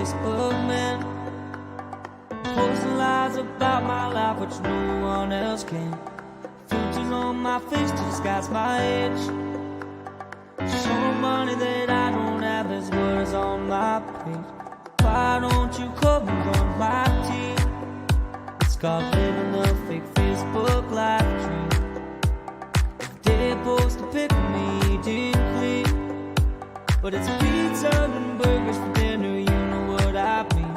Facebook, man. Posting lies about my life, which no one else can. Filters on my face to disguise my age. Showing money that I don't have, there's words on my page. Why don't you come and join my team? It's called living the fake Facebook life dream. If they post a pic of me eating clean, but it's pizza and burgers for dinner, you know what I mean.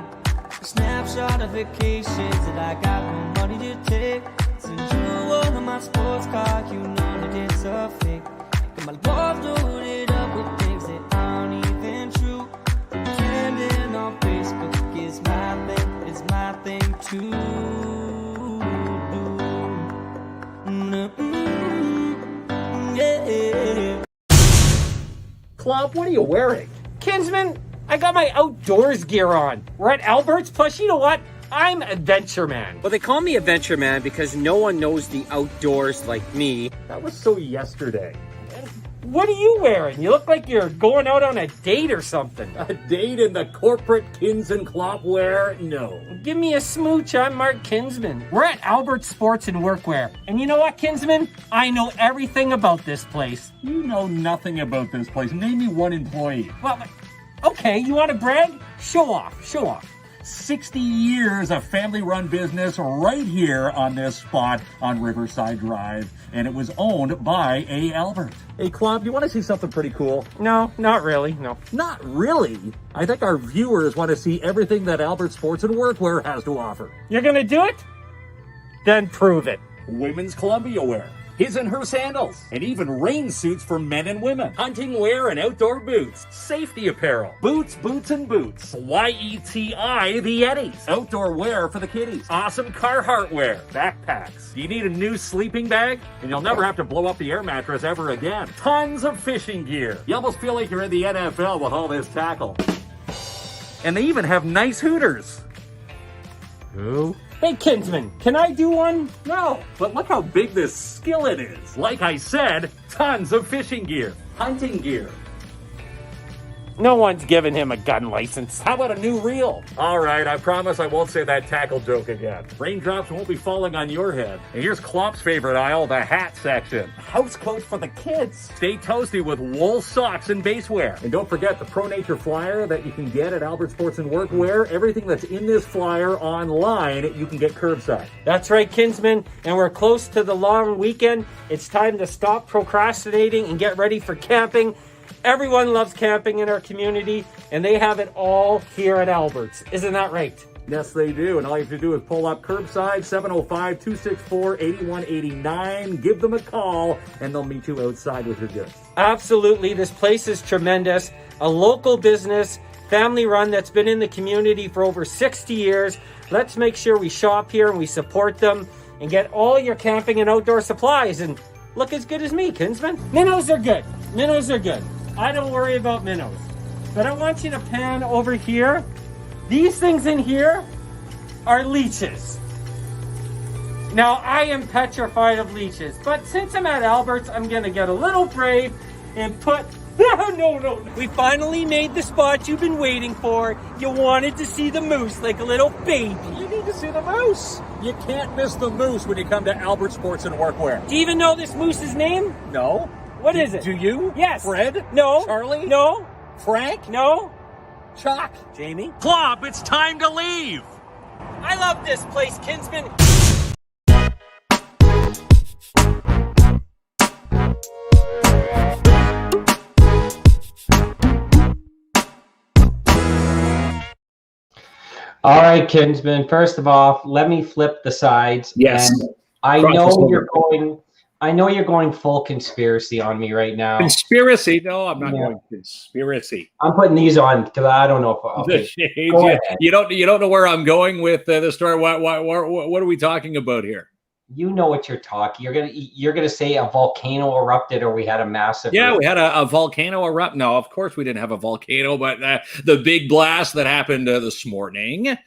A snapshot of vacations that I got no money to take. Send you one of my sports cars, you know that it's a fake. Got my walls loaded up with things that aren't even true. Pretending on Facebook is my thing to do. Yeah. Klomp, what are you wearing? Kinsman, I got my outdoors gear on. We're at Albert's, plus you know what? I'm Adventure Man. Well, they call me Adventure Man because no one knows the outdoors like me. That was so yesterday. What are you wearing? You look like you're going out on a date or something. A date in the corporate KINZ and KLOMP wear? No. Give me a smooch, I'm Mark Kinsman. We're at Albert's Sports and Workwear. And you know what, Kinsman? I know everything about this place. You know nothing about this place. Name me one employee. Well, okay, you want to brag? Show off, show off. 60 years of family-run business right here on this spot on Riverside Drive, and it was owned by A. Albert. Hey, Klomp, you want to see something pretty cool? No, not really, no. Not really? I think our viewers want to see everything that Albert Sports and Workwear has to offer. You're gonna do it? Then prove it. Women's Columbia wear, his and her sandals, and even rain suits for men and women. Hunting wear and outdoor boots, safety apparel, boots, and boots. YETI, the Yetis. Outdoor wear for the kiddies. Awesome Carhartt wear, backpacks. Do you need a new sleeping bag? And you'll never have to blow up the air mattress ever again. Tons of fishing gear. You almost feel like you're in the NFL with all this tackle. And they even have nice Hooters. Who? Hey, Kinsman, can I do one? No, but look how big this skillet is. Like I said, tons of fishing gear, hunting gear. No one's giving him a gun license. How about a new reel? All right, I promise I won't say that tackle joke again. Raindrops won't be falling on your head. And here's Klomp's favorite aisle, the hat section. House coat for the kids. Stay toasty with wool socks and base wear. And don't forget the Pro Nature flyer that you can get at Albert Sports and Workwear. Everything that's in this flyer online, you can get curbside. That's right, Kinsman, and we're close to the long weekend. It's time to stop procrastinating and get ready for camping. Everyone loves camping in our community, and they have it all here at Albert's. Isn't that right? Yes, they do. And all you have to do is pull up curbside, 705-264-8189. Give them a call, and they'll meet you outside with your goods. Absolutely. This place is tremendous. A local business, family run, that's been in the community for over 60 years. Let's make sure we shop here and we support them and get all your camping and outdoor supplies and look as good as me, Kinsman. Minnows are good. Minnows are good. I don't worry about minnows. But I want you to pan over here. These things in here are leeches. Now, I am petrified of leeches, but since I'm at Albert's, I'm gonna get a little brave and put... No. We finally made the spot you've been waiting for. You wanted to see the moose like a little baby. You need to see the moose. You can't miss the moose when you come to Albert Sports and Workwear. Do you even know this moose's name? No. What is it? Do you? Yes. Fred? No. Charlie? No. Frank? No. Chuck? Jamie? Klomp, it's time to leave. I love this place, Kinsman. All right, Kinsman. First of all, let me flip the sides. Yes. And I know you're going full conspiracy on me right now. Conspiracy? No, I'm not going conspiracy. I'm putting these on because I don't know if okay. You don't know where I'm going with the story. What are we talking about here? You know what you're talking. You're gonna say a volcano erupted or we had a massive. Yeah, we had a volcano erupt. No, of course we didn't have a volcano, but the big blast that happened this morning,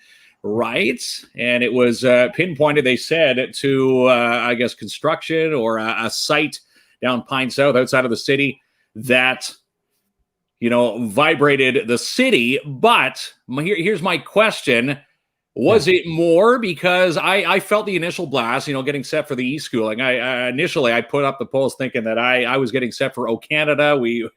right? And it was pinpointed. They said to I guess construction or a site down Pine South outside of the city that vibrated the city. But here's my question. Was it more because I felt the initial blast, getting set for the e-schooling. Initially I put up the post thinking that I was getting set for O Canada. We,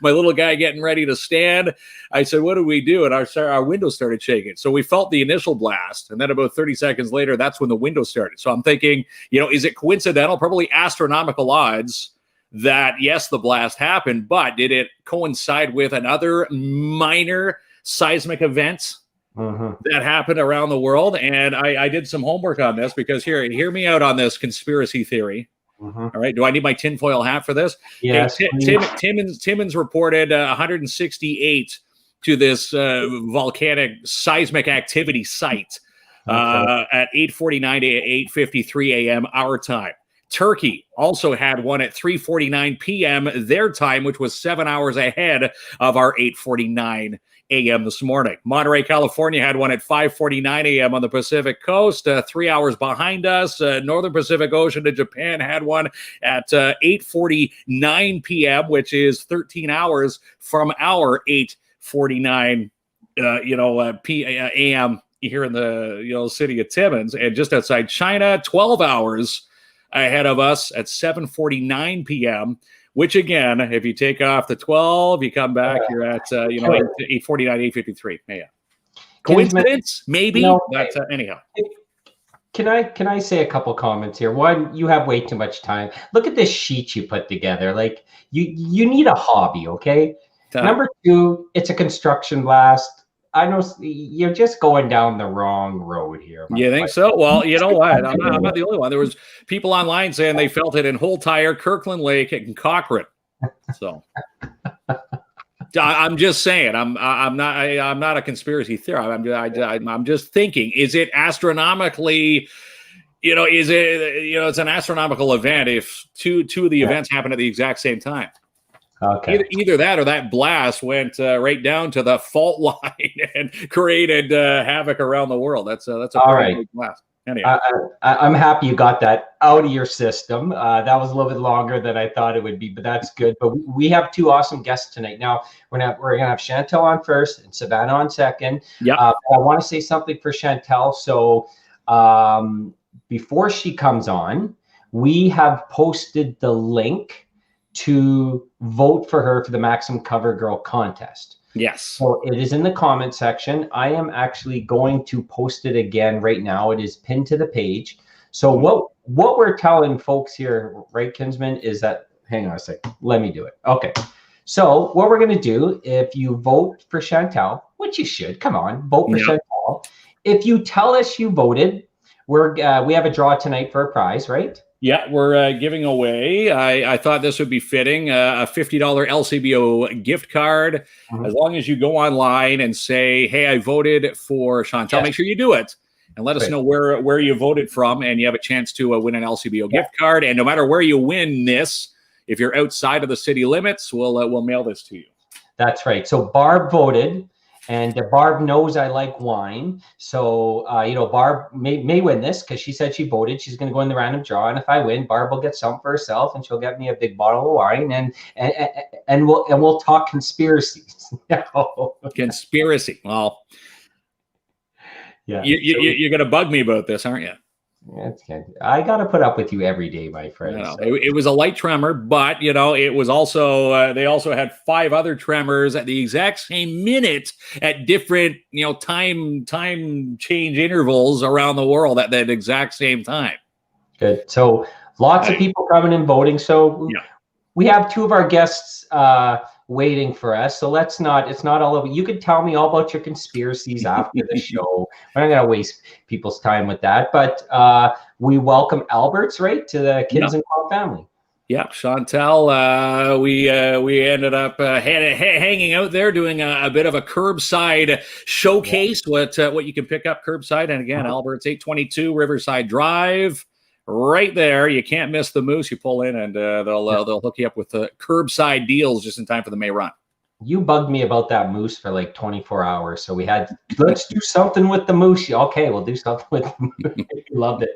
my little guy getting ready to stand. I said, what do we do? And our window started shaking. So we felt the initial blast. And then about 30 seconds later, that's when the window started. So I'm thinking, is it coincidental? Probably astronomical odds that, yes, the blast happened, but did it coincide with another minor seismic event that happened around the world? And I did some homework on this because hear me out on this conspiracy theory. All right. Do I need my tinfoil hat for this? Yes. Hey, Timmins reported 168 to this volcanic seismic activity site at 8:49 to 8:53 a.m. our time. Turkey also had one at 3:49 p.m. their time, which was 7 hours ahead of our 8:49 a.m. this morning. Monterey, California had one at 5:49 a.m. on the Pacific coast, 3 hours behind us. Northern Pacific Ocean to Japan had one at 8:49 p.m., which is 13 hours from our 8:49 a.m. here in the city of Timmins. And just outside China, 12 hours ahead of us at 7:49 p.m., which again, if you take off the 12, you come back, you're at 8:49, 8:53 a.m. Coincidence? Maybe, but anyhow. Can I say a couple comments here? One, you have way too much time. Look at this sheet you put together. Like you need a hobby, okay? Number two, it's a construction blast. I know you're just going down the wrong road here. You think so? Well, you know what? I'm not the only one. There was people online saying they felt it in Holtire, Kirkland Lake, and Cochrane. So I'm just saying. I'm not a conspiracy theorist. I'm just thinking. Is it astronomically? It's an astronomical event if two of the events happen at the exact same time. Okay. Either that or that blast went right down to the fault line and created havoc around the world. That's a pretty big blast. Anyway. I'm happy you got that out of your system. That was a little bit longer than I thought it would be, but that's good. But we have two awesome guests tonight. Now we're gonna have Chantal on first and Savannah on second. Yeah. I want to say something for Chantal. So before she comes on, we have posted the link to vote for her for the MAXIM Covergirl contest. Yes. So it is in the comment section. I am actually going to post it again right now. It is pinned to the page. So what we're telling folks here, right, Kinsman, is that, hang on a second, let me do it. Okay. So what we're going to do, if you vote for Chantal, which you should, come on, vote for Chantal. If you tell us you voted, we have a draw tonight for a prize, right? Yeah, we're giving away, I thought this would be fitting, a $50 LCBO gift card. As long as you go online and say, hey, I voted for Chantal, make sure you do it. And let us know where you voted from, and you have a chance to win an LCBO gift card. And no matter where you win this, if you're outside of the city limits, we'll mail this to you. That's right. So Barb voted. And Barb knows I like wine. So, Barb may win this because she said she voted. She's going to go in the random draw. And if I win, Barb will get some for herself and she'll get me a big bottle of wine. And we'll talk conspiracies. Conspiracy. Well, yeah. You're going to bug me about this, aren't you? I got to put up with you every day, my friend. No, it was a light tremor, but it was also they also had 5 other tremors at the exact same minute at different time change intervals around the world at that exact same time. Good. So lots of people coming and voting. So we have 2 of our guests waiting for us. So it's not all over. You could tell me all about your conspiracies after the show. We're not going to waste people's time with that. But we welcome Alberts, right, to the KINZ and KLOMP family. Yeah, Chantal, we ended up hanging out there doing a bit of a curbside showcase, what you can pick up curbside. And again, Albert's 822 Riverside Drive. Right there, you can't miss the moose. You pull in, and they'll hook you up with the curbside deals just in time for the May run. You bugged me about that moose for like 24 hours, so we had let's do something with the moose. Okay, we'll do something with the moose. We loved it.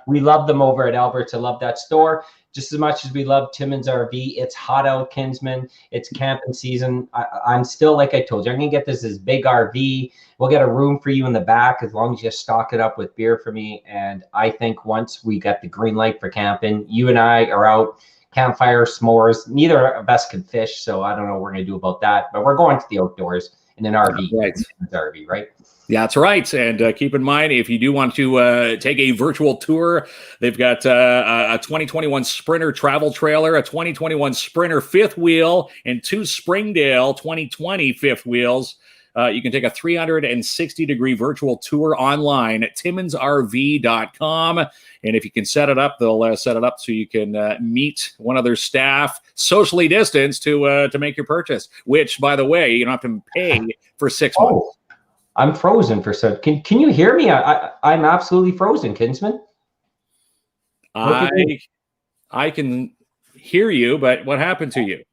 We love them over at Albert's. I love that store. just as much as we love Timmins RV, it's hot out, Kinsman. It's camping season. I'm still, like I told you, I'm going to get this big RV. We'll get a room for you in the back as long as you stock it up with beer for me. And I think once we got the green light for camping, you and I are out, campfire, s'mores. Neither of us can fish, so I don't know what we're going to do about that. But we're going to the outdoors in an RV. Right. RV, right? Yeah, that's right. And keep in mind, if you do want to take a virtual tour, they've got a 2021 Sprinter travel trailer, a 2021 Sprinter fifth wheel, and 2 Springdale 2020 fifth wheels. You can take a 360-degree virtual tour online at timminsrv.com. And if you can set it up, they'll set it up so you can meet one of their staff socially distanced to make your purchase, which, by the way, you don't have to pay for 6 months. I'm frozen for some. Can you hear me? I'm absolutely frozen, Kinsman. I can hear you, but what happened to you?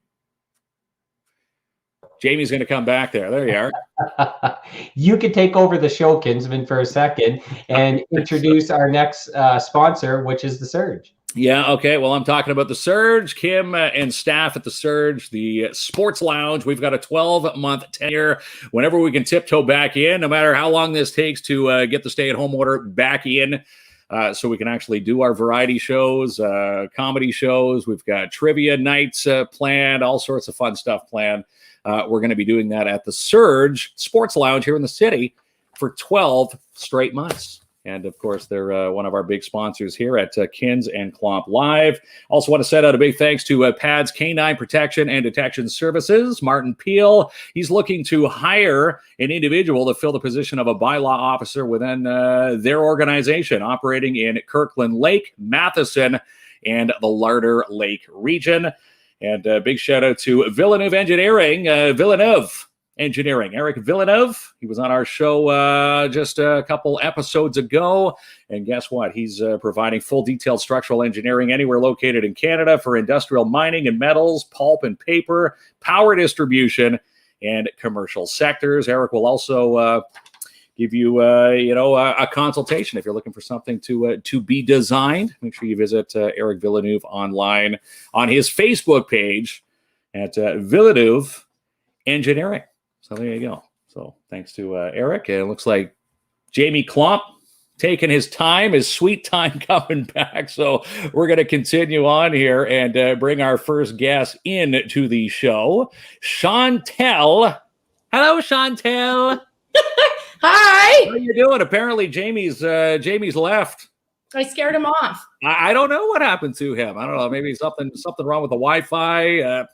Jamie's going to come back there. There you are. You could take over the show, Kinsman, for a second and introduce our next sponsor, which is the Surge. Yeah, okay. Well, I'm talking about the Surge. Kim and staff at the Surge, the Sports Lounge. We've got a 12-month tenure. Whenever we can tiptoe back in, no matter how long this takes to get the stay-at-home order back in, so we can actually do our variety shows, comedy shows. We've got trivia nights planned, all sorts of fun stuff planned. We're going to be doing that at the Surge Sports Lounge here in the city for 12 straight months. And, of course, they're one of our big sponsors here at KINZ and KLOMP Live. Also want to send out a big thanks to PADS Canine Protection and Detection Services. Martin Peel, he's looking to hire an individual to fill the position of a bylaw officer within their organization, operating in Kirkland Lake, Matheson, and the Larder Lake region. And a big shout out to Villeneuve Engineering, Eric Villeneuve. He was on our show just a couple episodes ago. And guess what? He's providing full detailed structural engineering anywhere located in Canada for industrial mining and metals, pulp and paper, power distribution, and commercial sectors. Eric will also give you, a consultation if you're looking for something to be designed. Make sure you visit Eric Villeneuve online on his Facebook page at Villeneuve Engineering. So there you go. So thanks to Eric. It looks like Jamie Klomp taking his time, his sweet time coming back. So we're going to continue on here and bring our first guest in to the show, Chantal. Hello, Chantal. Hi. How are you doing? Apparently Jamie's left. I scared him off. I don't know what happened to him. I don't know. Maybe something wrong with the Wi-Fi.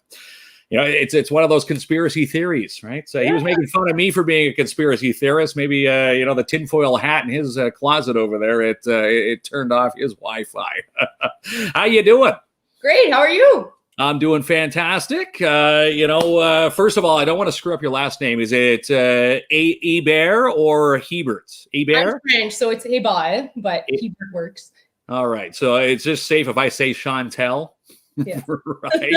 It's one of those conspiracy theories, right? So he was making fun of me for being a conspiracy theorist. Maybe the tinfoil hat in his closet over there, it turned off his Wi-Fi. How you doing? Great. How are you? I'm doing fantastic. First of all, I don't want to screw up your last name. Is it Hebert or Hebert? Hebert? I'm French, so it's Hebert, but Hebert works. All right. So it's just safe if I say Chantal. Yeah. Right.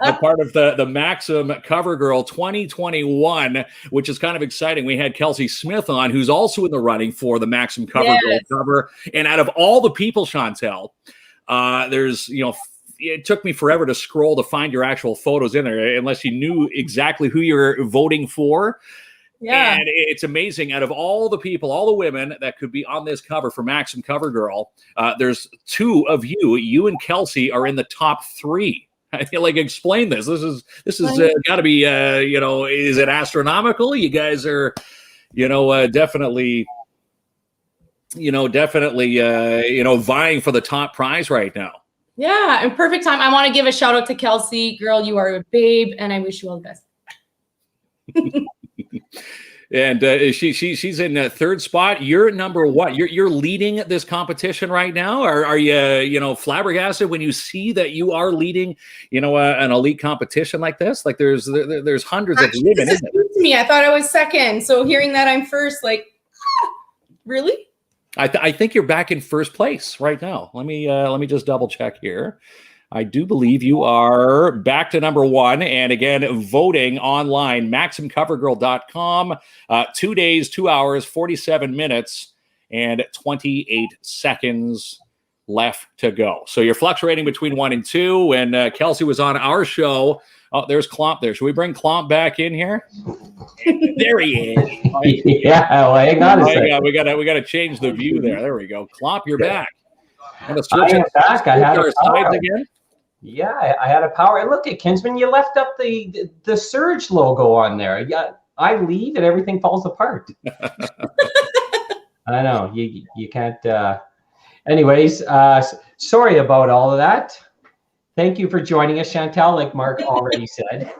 A part of the Maxim Covergirl 2021, which is kind of exciting. We had Kelsey Smith on, who's also in the running for the Maxim Covergirl cover. And out of all the people, Chantal, it took me forever to scroll to find your actual photos in there, unless you knew exactly who you're voting for. Yeah. And it's amazing. Out of all the people, all the women that could be on this cover for Maxim Covergirl, there's 2 of you. You and Kelsey are in the top 3. I feel like explain this. This is got to be is it astronomical? You guys are definitely vying for the top prize right now. Yeah, and perfect time. I want to give a shout out to Kelsey. Girl, you are a babe, and I wish you all the best. And she's in 3rd spot. You're number what? You're leading this competition right now. Are you flabbergasted when you see that you are leading an elite competition like this? Like there's hundreds of women. This is new to me. I thought I was 2nd. So hearing that I'm 1st, really? I think you're back in 1st place right now. Let me just double check here. I do believe you are back to number 1. And again, voting online, MaximCovergirl.com, 2 days, 2 hours, 47 minutes, and 28 seconds. left to go. So you're fluctuating between 1 and 2. When Kelsey was on our show, oh, there's KLOMP there. Should we bring KLOMP back in here? There he is. Yeah, well, hang on a second. We got to change the view there. There we go. KLOMP, you're back. I am back. I had a power. Again. Yeah, I had a power. And look at Kinsman, you left up the Surge logo on there. Yeah, I leave and everything falls apart. I know you can't. Anyways, sorry about all of that. Thank you for joining us, Chantal. Like Mark already said.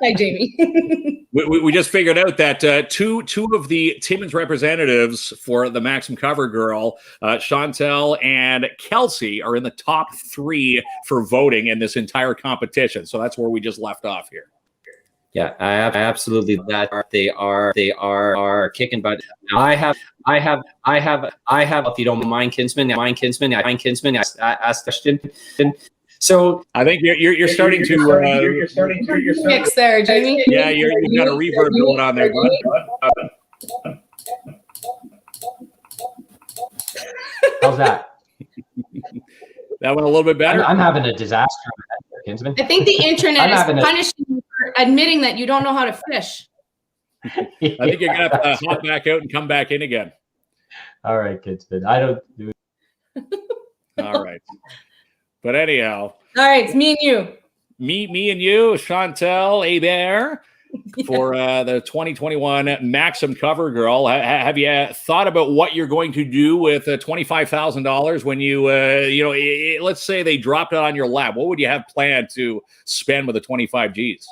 Hi, Jamie. we just figured out that two of the Timmins representatives for the Maxim Covergirl, Chantal and Kelsey, are in the top 3 for voting in this entire competition. So that's where we just left off here. Yeah, I have absolutely that. They are kicking butt. I have. If you don't mind, Kinsman, ask the question. So I think you're starting to Mix there, Jamie. Yeah, you've got a reverb going on there. How's that? That went a little bit better. I'm having a disaster, Kinsman. I think the internet is punishing you for admitting that you don't know how to fish. I think you're gonna have to hop back out and come back in again. All right, Kinsman. I don't do it. All right. But anyhow. All right, it's me and you. Me and you, Chantal Hebert, for the 2021 Maxim Covergirl. Have you thought about what you're going to do with $25,000 when you, let's say they dropped it on your lap? What would you have planned to spend with the 25 Gs?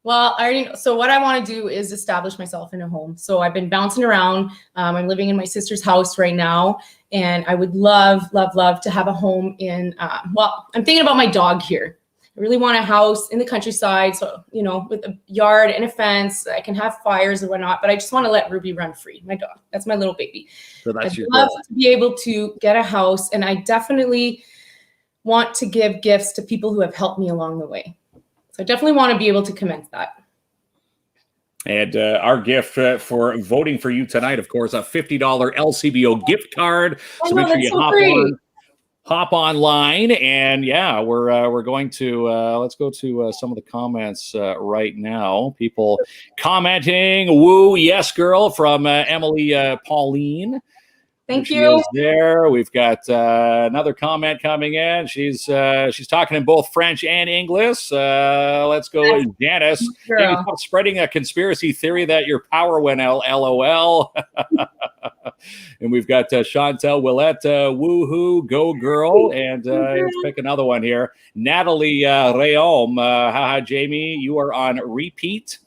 Well, I already know. So what I want to do is establish myself in a home. So I've been bouncing around. I'm living in my sister's house right now, and I would love to have a home in, I'm thinking about my dog here. I really want a house in the countryside. So, with a yard and a fence, I can have fires and whatnot, but I just want to let Ruby run free. My dog, that's my little baby. So that's I'd love to be able to get a house, and I definitely want to give gifts to people who have helped me along the way. So I definitely want to be able to commence that. And our gift for voting for you tonight, of course, a $50 LCBO gift card. So make sure you hop online. And yeah, we're going to let's go to some of the comments right now. People commenting, "Woo, yes, girl," from Emily Pauline. Thank you. There, we've got another comment coming in. She's talking in both French and English. Let's go, Janice. Stop spreading a conspiracy theory that your power went out. LOL. And we've got Chantal Willette. Woohoo, go girl. And let's pick another one here. Natalie Rayom. Haha, Jamie, you are on repeat.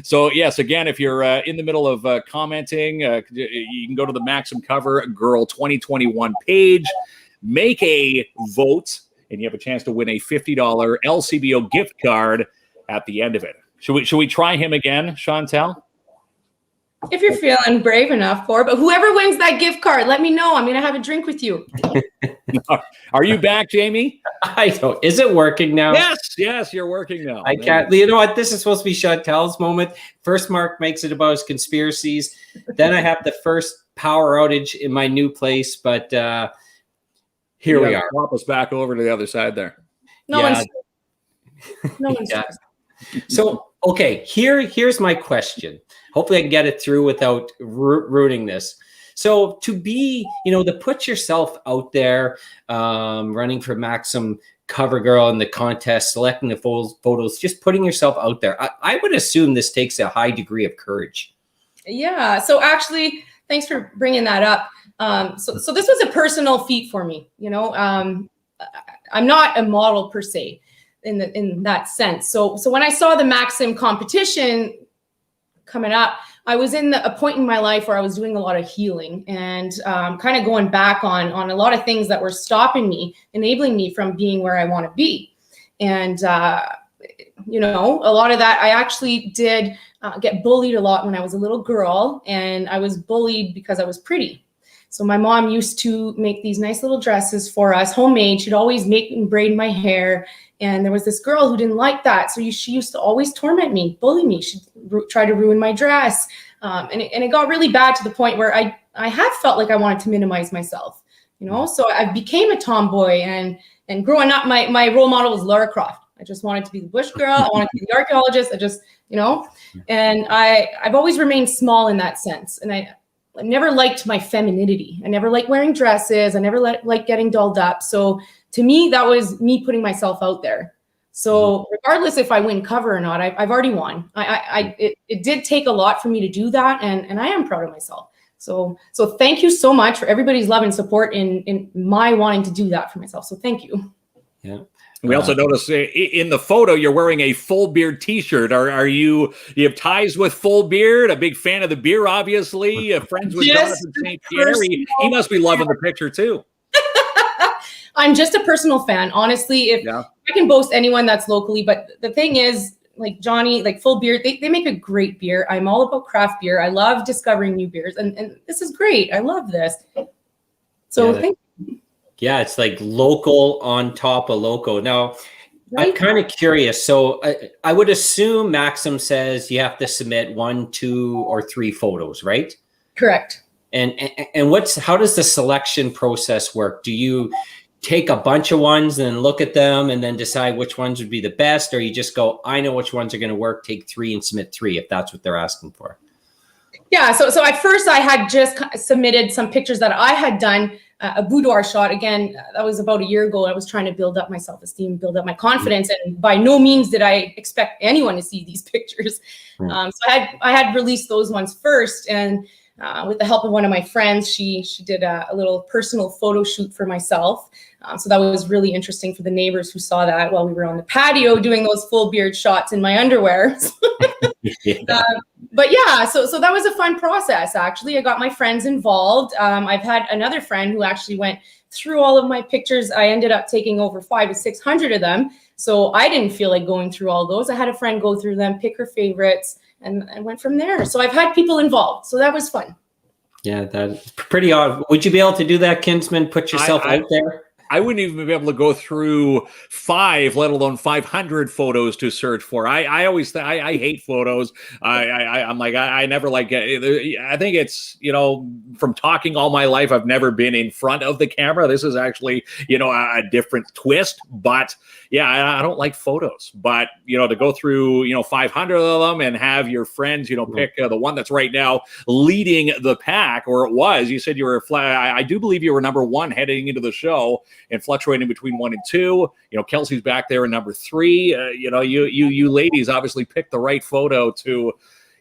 So yes, again, if you're in the middle of commenting, you can go to the Maxim Covergirl 2021 page, make a vote, and you have a chance to win a $50 LCBO gift card at the end of it. Should we try him again, Chantal? If you're feeling brave enough for it, but whoever wins that gift card, let me know. I'm going to have a drink with you. Are you back, Jamie? I don't. Is it working now? Yes, you're working now. I can't. You know what? This is supposed to be Chantal's moment. First, Mark makes it about his conspiracies. Then I have the first power outage in my new place. But here we are. Swap us back over to the other side there. No one's. Yeah. So, okay, here's my question. Hopefully I can get it through without ruining this. So to be, to put yourself out there, running for Maxim Covergirl in the contest, selecting the photos, just putting yourself out there. I would assume this takes a high degree of courage. Yeah. So actually, thanks for bringing that up. So this was a personal feat for me. I'm not a model per se in that sense. So when I saw the Maxim competition coming up, I was in a point in my life where I was doing a lot of healing and kind of going back on a lot of things that were stopping me, enabling me from being where I want to be. And, a lot of that, I actually did get bullied a lot when I was a little girl, and I was bullied because I was pretty. So my mom used to make these nice little dresses for us, homemade. She'd always make and braid my hair. And there was this girl who didn't like that. So she used to always torment me, bully me. She'd try to ruin my dress. And it got really bad to the point where I had felt like I wanted to minimize myself. you know? So I became a tomboy, and growing up, my role model was Lara Croft. I just wanted to be the bush girl. I wanted to be the archaeologist. I just, you know, and I've always remained small in that sense. And I never liked my femininity. I never liked wearing dresses. I never liked getting dolled up. So to me, that was me putting myself out there. So regardless if I win cover or not, I've already won. It did take a lot for me to do that, and I am proud of myself. So thank you so much for everybody's love and support in my wanting to do that for myself. So thank you. Yeah. We also notice in the photo you're wearing a full beard T-shirt. Are you have ties with full beard? A big fan of the beer, obviously. Friends with Jonathan St. Pierre. He must be loving the picture too. I'm just a personal fan, honestly. If I can boast anyone that's locally, but the thing is, like Johnny, like Full Beard, they make a great beer. I'm all about craft beer. I love discovering new beers, and this is great. I love this. So thank you. Yeah, it's like local on top of local. Now, Right. I'm kind of curious. So I would assume Maxim says you have to submit 1, 2, or 3 photos, right? Correct. And how does the selection process work? Do you take a bunch of ones and look at them and then decide which ones would be the best, or you just go, I know which ones are going to work, take 3 and submit 3 if that's what they're asking for? Yeah, so at first I had just submitted some pictures that I had done, a boudoir shot. Again, that was about a year ago. I was trying to build up my self-esteem, build up my confidence, and by no means did I expect anyone to see these pictures. So I had released those ones first, and with the help of one of my friends, she did a little personal photo shoot for myself. So that was really interesting for the neighbors who saw that while we were on the patio doing those full beard shots in my underwear. But yeah, so that was a fun process, actually. I got my friends involved. I've had another friend who actually went through all of my pictures. I ended up taking over 500 to 600 of them. So I didn't feel like going through all those. I had a friend go through them, pick her favorites, and went from there. So I've had people involved. So that was fun. Yeah, that's pretty odd. Would you be able to do that, Kinsman? Put yourself out there? I wouldn't even be able to go through 5, let alone 500 photos to search for. I always I hate photos. I'm like, I never like it. I think it's, from talking all my life, I've never been in front of the camera. This is actually, a different twist. But yeah, I don't like photos. But, to go through, 500 of them and have your friends, pick the one that's right now leading the pack, or it was. You said you were I do believe you were number 1 heading into the show, and fluctuating between 1 and 2. Kelsey's back there in number 3. You ladies obviously picked the right photo to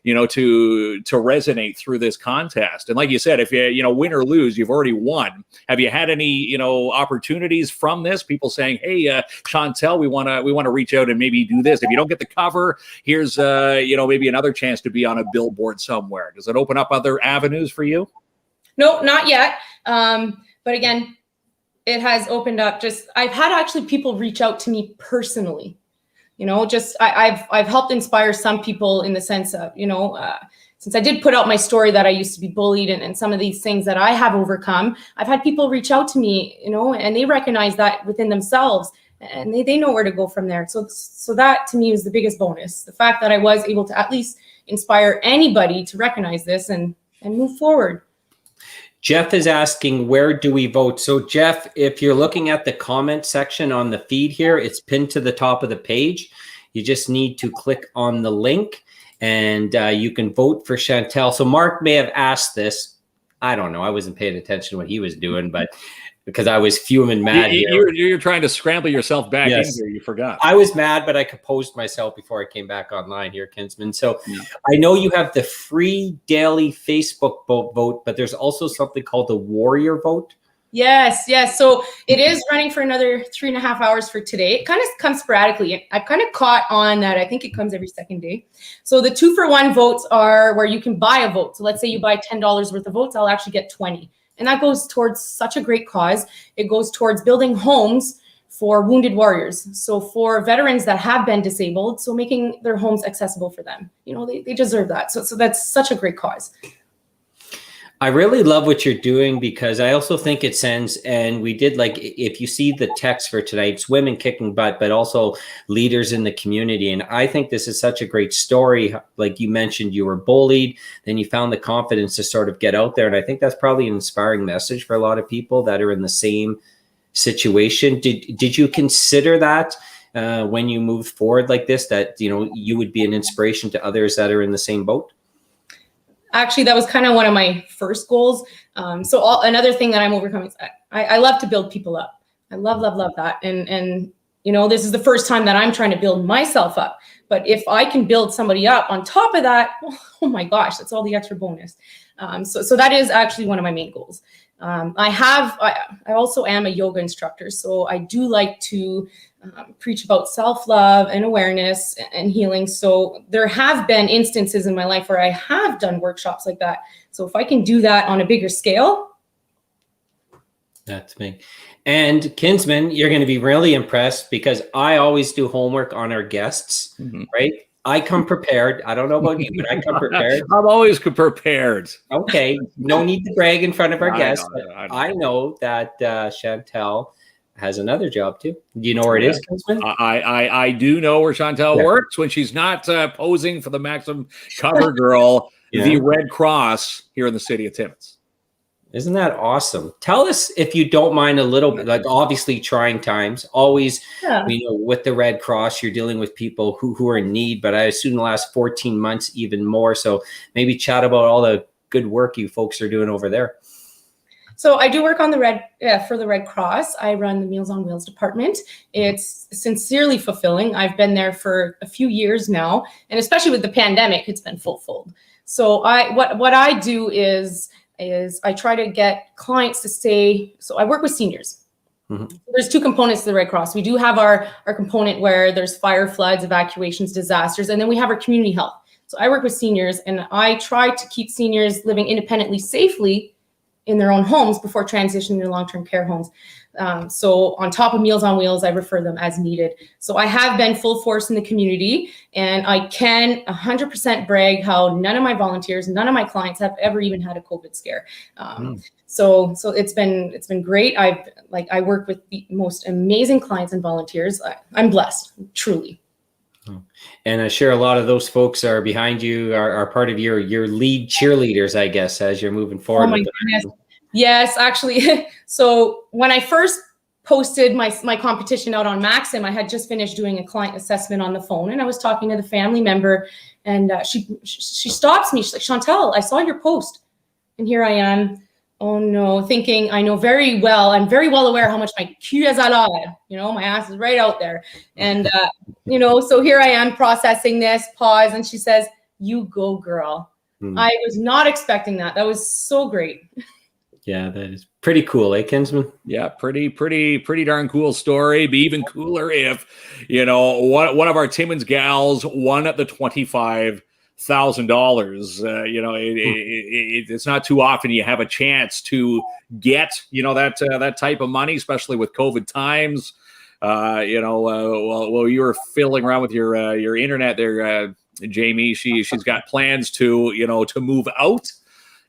resonate through this contest. And like you said, if you win or lose, you've already won. Have you had any opportunities from this? People saying, "Hey, Chantal, we want to reach out and maybe do this. If you don't get the cover, here's maybe another chance to be on a billboard somewhere." Does it open up other avenues for you? No, not yet. But again, it has opened up. I've had actually people reach out to me personally. I've helped inspire some people in the sense of, since I did put out my story that I used to be bullied and some of these things that I have overcome, I've had people reach out to me, and they recognize that within themselves, and they know where to go from there. So that to me is the biggest bonus. The fact that I was able to at least inspire anybody to recognize this and move forward. Jeff is asking, where do we vote? So Jeff, if you're looking at the comment section on the feed here, it's pinned to the top of the page. You just need to click on the link and you can vote for Chantal. So Mark may have asked this. I don't know. I wasn't paying attention to what he was doing, but because I was fuming mad. You're trying to scramble yourself back in here. You forgot. I was mad, but I composed myself before I came back online here, Kinsman. So I know you have the free daily Facebook vote, but there's also something called the Warrior Vote. Yes. So it is running for another 3.5 hours for today. It kind of comes sporadically. I've kind of caught on that. I think it comes every second day. So the 2-for-1 votes are where you can buy a vote. So let's say you buy $10 worth of votes, I'll actually get 20. And that goes towards such a great cause. It goes towards building homes for wounded warriors. So for veterans that have been disabled, so making their homes accessible for them. They deserve that. So that's such a great cause. I really love what you're doing because I also think it sends, and we did like, if you see the text for tonight, it's women kicking butt, but also leaders in the community. And I think this is such a great story. Like you mentioned, you were bullied, then you found the confidence to sort of get out there. And I think that's probably an inspiring message for a lot of people that are in the same situation. Did you consider that when you moved forward like this, that, you know, you would be an inspiration to others that are in the same boat? Actually, that was kind of one of my first goals. Another thing that I'm overcoming is I love to build people up. I love that. And you know, this is the first time that I'm trying to build myself up. But if I can build somebody up on top of that, oh my gosh, that's all the extra bonus. So that is actually one of my main goals. I also am a yoga instructor, so I do like to preach about self-love and awareness and healing. So there have been instances in my life where I have done workshops like that. So if I can do that on a bigger scale. That's me. And Kinsman, you're going to be really impressed because I always do homework on our guests, right? I come prepared. I don't know about you, but I come prepared. I'm always prepared. Okay. No need to brag in front of our guests. I know that Chantal has another job too. Do you know where it is, Kinsman? I do know where Chantal works when she's not posing for the MAXIM Covergirl, the Red Cross here in the city of Timmins. Isn't that awesome? Tell us, if you don't mind, a little bit, like obviously trying times, always, you know, with the Red Cross, you're dealing with people who are in need, but I assume the last 14 months, even more. So maybe chat about all the good work you folks are doing over there. So I do work on for the Red Cross. I run the Meals on Wheels department. It's sincerely fulfilling. I've been there for a few years now, and especially with the pandemic, it's been full-fold. So what I do is I try to get clients to stay. So I work with seniors. There's two components to the Red Cross. We do have our component where there's fire, floods, evacuations, disasters, and then we have our community health. So I work with seniors, and I try to keep seniors living independently, safely in their own homes before transitioning to long-term care homes. So on top of Meals on Wheels, I refer them as needed. So I have been full force in the community, and I can 100% brag how none of my volunteers, none of my clients have ever even had a COVID scare. So it's been great. I work with the most amazing clients and volunteers. I'm blessed, truly. And I'm sure a lot of those folks are behind you, are part of your lead cheerleaders, I guess, as you're moving forward. Oh my goodness. Yes, actually. So when I first posted my competition out on MAXIM, I had just finished doing a client assessment on the phone, and I was talking to the family member, and she stops me. She's like, "Chantal, I saw your post." And here I am, oh no, thinking I'm very well aware how much my cul is à l'heure, you know, my ass is right out there. And, you know, so here I am processing this, pause, and she says, "You go, girl." I was not expecting that. That was so great. Yeah, that is pretty cool, eh, Kinsman? Yeah, pretty darn cool story. Be even cooler if, you know, one of our Timmins gals won at the $25,000. You know, it's not too often you have a chance to get, you know, that type of money, especially with COVID times. You know, while you were fiddling around with your internet there, Jamie, she's got plans to, you know, to move out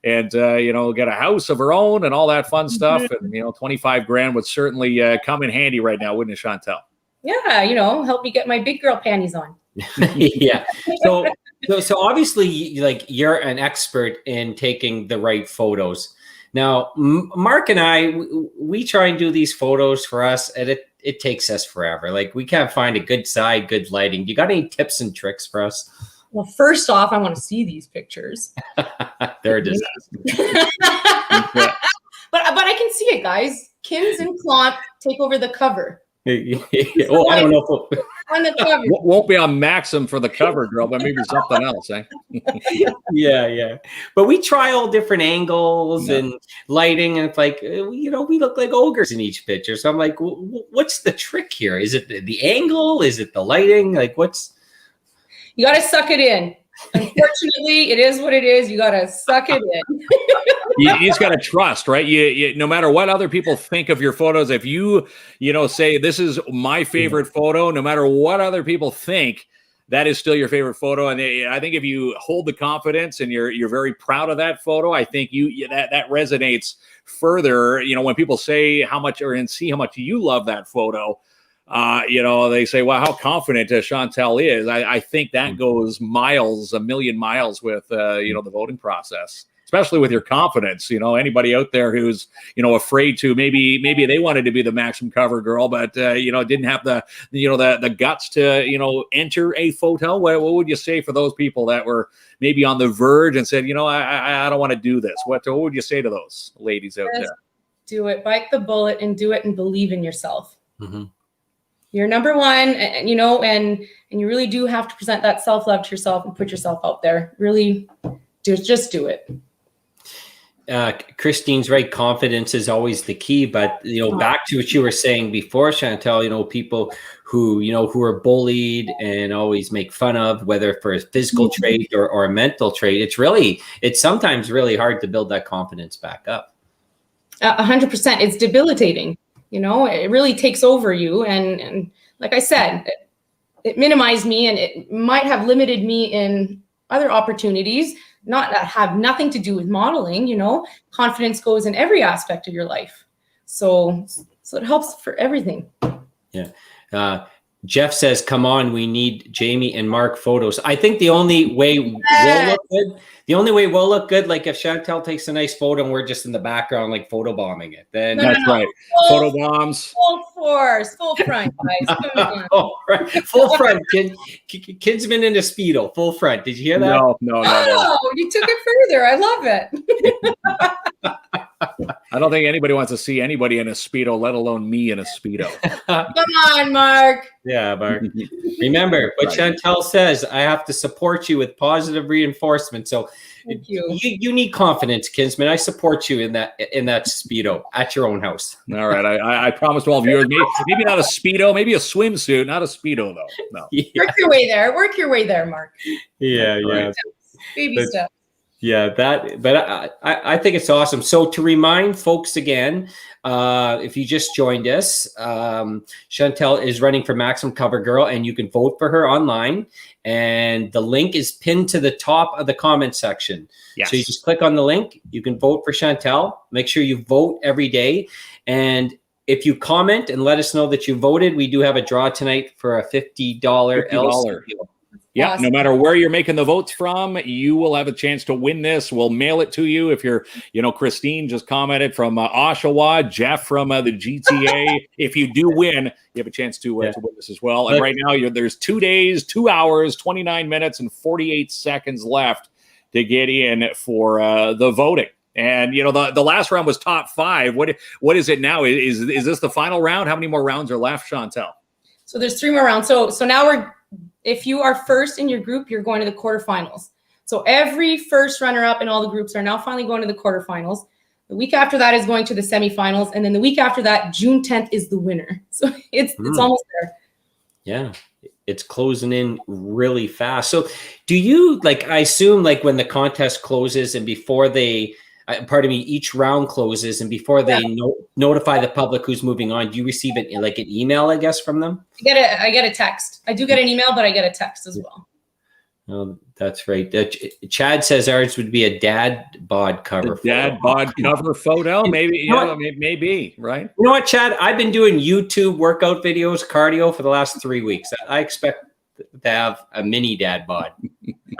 and, you know, get a house of her own and all that fun stuff. And, you know, 25 grand would certainly come in handy right now, wouldn't it, Chantal? Yeah, you know, help me get my big girl panties on. Yeah. So obviously, you're an expert in taking the right photos. Now, Mark and I, we try and do these photos for us, and it takes us forever. Like, we can't find a good side, good lighting. You got any tips and tricks for us? Well, first off, I want to see these pictures. They're a disaster. But I can see it, guys. KINZ and KLOMP take over the cover. Oh, I don't know if on the cover. Won't be on MAXIM for the cover, girl, but maybe something else, eh? Yeah. But we try all different angles and lighting, and it's like, you know, we look like ogres in each picture. So I'm like, what's the trick here? Is it the angle? Is it the lighting? Like, You got to suck it in. Unfortunately, it is what it is. You got to suck it in. You just got to trust, right? You no matter what other people think of your photos, if you know, say this is my favorite photo, no matter what other people think, that is still your favorite photo. And I think if you hold the confidence and you're very proud of that photo, I think that resonates further. You know, when people say how much and see how much you love that photo, you know, they say, well, how confident Chantal is. I think that goes miles, a million miles with, you know, the voting process, especially with your confidence. You know, anybody out there who's, you know, afraid to, maybe they wanted to be the MAXIM Covergirl, but, you know, didn't have the, you know, the guts to, you know, enter a photo. What would you say for those people that were maybe on the verge and said, you know, I don't want to do this? What would you say to those ladies out there? Do it, bite the bullet and do it and believe in yourself. Mm-hmm. You're number one, and you know, and you really do have to present that self-love to yourself and put yourself out there. Really, just do it. Christine's right. Confidence is always the key, but you know, back to what you were saying before, Chantal, you know, people who, you know, who are bullied and always make fun of, whether for a physical trait or a mental trait, it's sometimes really hard to build that confidence back up. 100%. It's debilitating. You know, it really takes over you. And like I said, it minimized me, and it might have limited me in other opportunities, not that have nothing to do with modeling. You know, confidence goes in every aspect of your life. So it helps for everything. Yeah. Jeff says, come on, we need Jamie and Mark photos. I think the only way we'll look good, like if Chantal takes a nice photo and we're just in the background, like photo bombing it, then that's right. Photo bombs. Full force, full front, guys. Come on. Oh, right. Full front. Kinsman in a Speedo, full front. Did you hear that? No. Oh, you took it further. I love it. I don't think anybody wants to see anybody in a Speedo, let alone me in a Speedo. Come on, Mark. Yeah, Mark. Remember what Chantal says, I have to support you with positive reinforcement. So thank you. You need confidence, Kinsman. I support you in that Speedo at your own house. All right. I promised all viewers, maybe not a Speedo, maybe a swimsuit, not a Speedo though. No. Yeah. Work your way there, Mark. Yeah. Baby steps. Yeah, but I think it's awesome. So to remind folks again, if you just joined us, Chantal is running for MAXIM Covergirl, and you can vote for her online. And the link is pinned to the top of the comment section. Yes. So you just click on the link. You can vote for Chantal. Make sure you vote every day. And if you comment and let us know that you voted, we do have a draw tonight for a $50 LC. Yeah, awesome. No matter where you're making the votes from, you will have a chance to win this. We'll mail it to you. If you're, you know, Christine just commented from Oshawa, Jeff from the GTA. If you do win, you have a chance to win this as well. And right now, there's 2 days, 2 hours, 29 minutes, and 48 seconds left to get in for the voting. And, you know, the last round was top 5. What is it now? Is this the final round? How many more rounds are left, Chantal? So there's 3 more rounds. So now if you are first in your group, you're going to the quarterfinals. So every first runner-up in all the groups are now finally going to the quarterfinals. The week after that is going to the semifinals. And then the week after that, June 10th, is the winner. So it's almost there. Yeah, it's closing in really fast. So do you, like, I assume, like, when the contest closes and before they, each round closes and before they notify the public who's moving on, do you receive it like an email, I guess, from them? I get a text. I do get an email, but I get a text as well. Oh, that's right. Chad says ours would be a dad bod cover. Dad bod cover photo, maybe. Maybe, right? You know what, Chad? I've been doing YouTube workout videos, cardio for the last 3 weeks. I expect to have a mini dad bod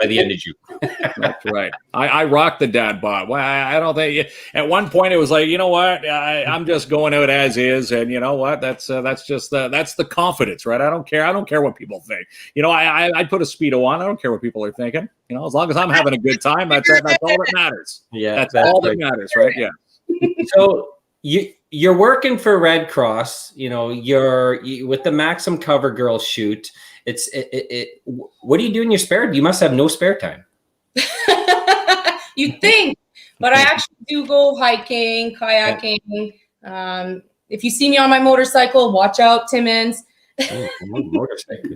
by the end of June. That's right. I rock the dad bod. Well, I don't think at one point it was like, you know what, I'm just going out as is, and you know what, that's the confidence, right? I don't care what people think. You know, I put a Speedo on. I don't care what people are thinking. You know, as long as I'm having a good time, that's all that matters. Yeah, that's all that matters, right? Yeah. So you're working for Red Cross. You know, you're with the MAXIM Covergirl shoot. What do you do in your spare time? You must have no spare time. You think, but I actually do go hiking, kayaking. If you see me on my motorcycle, watch out, Timmins. Motorcycle.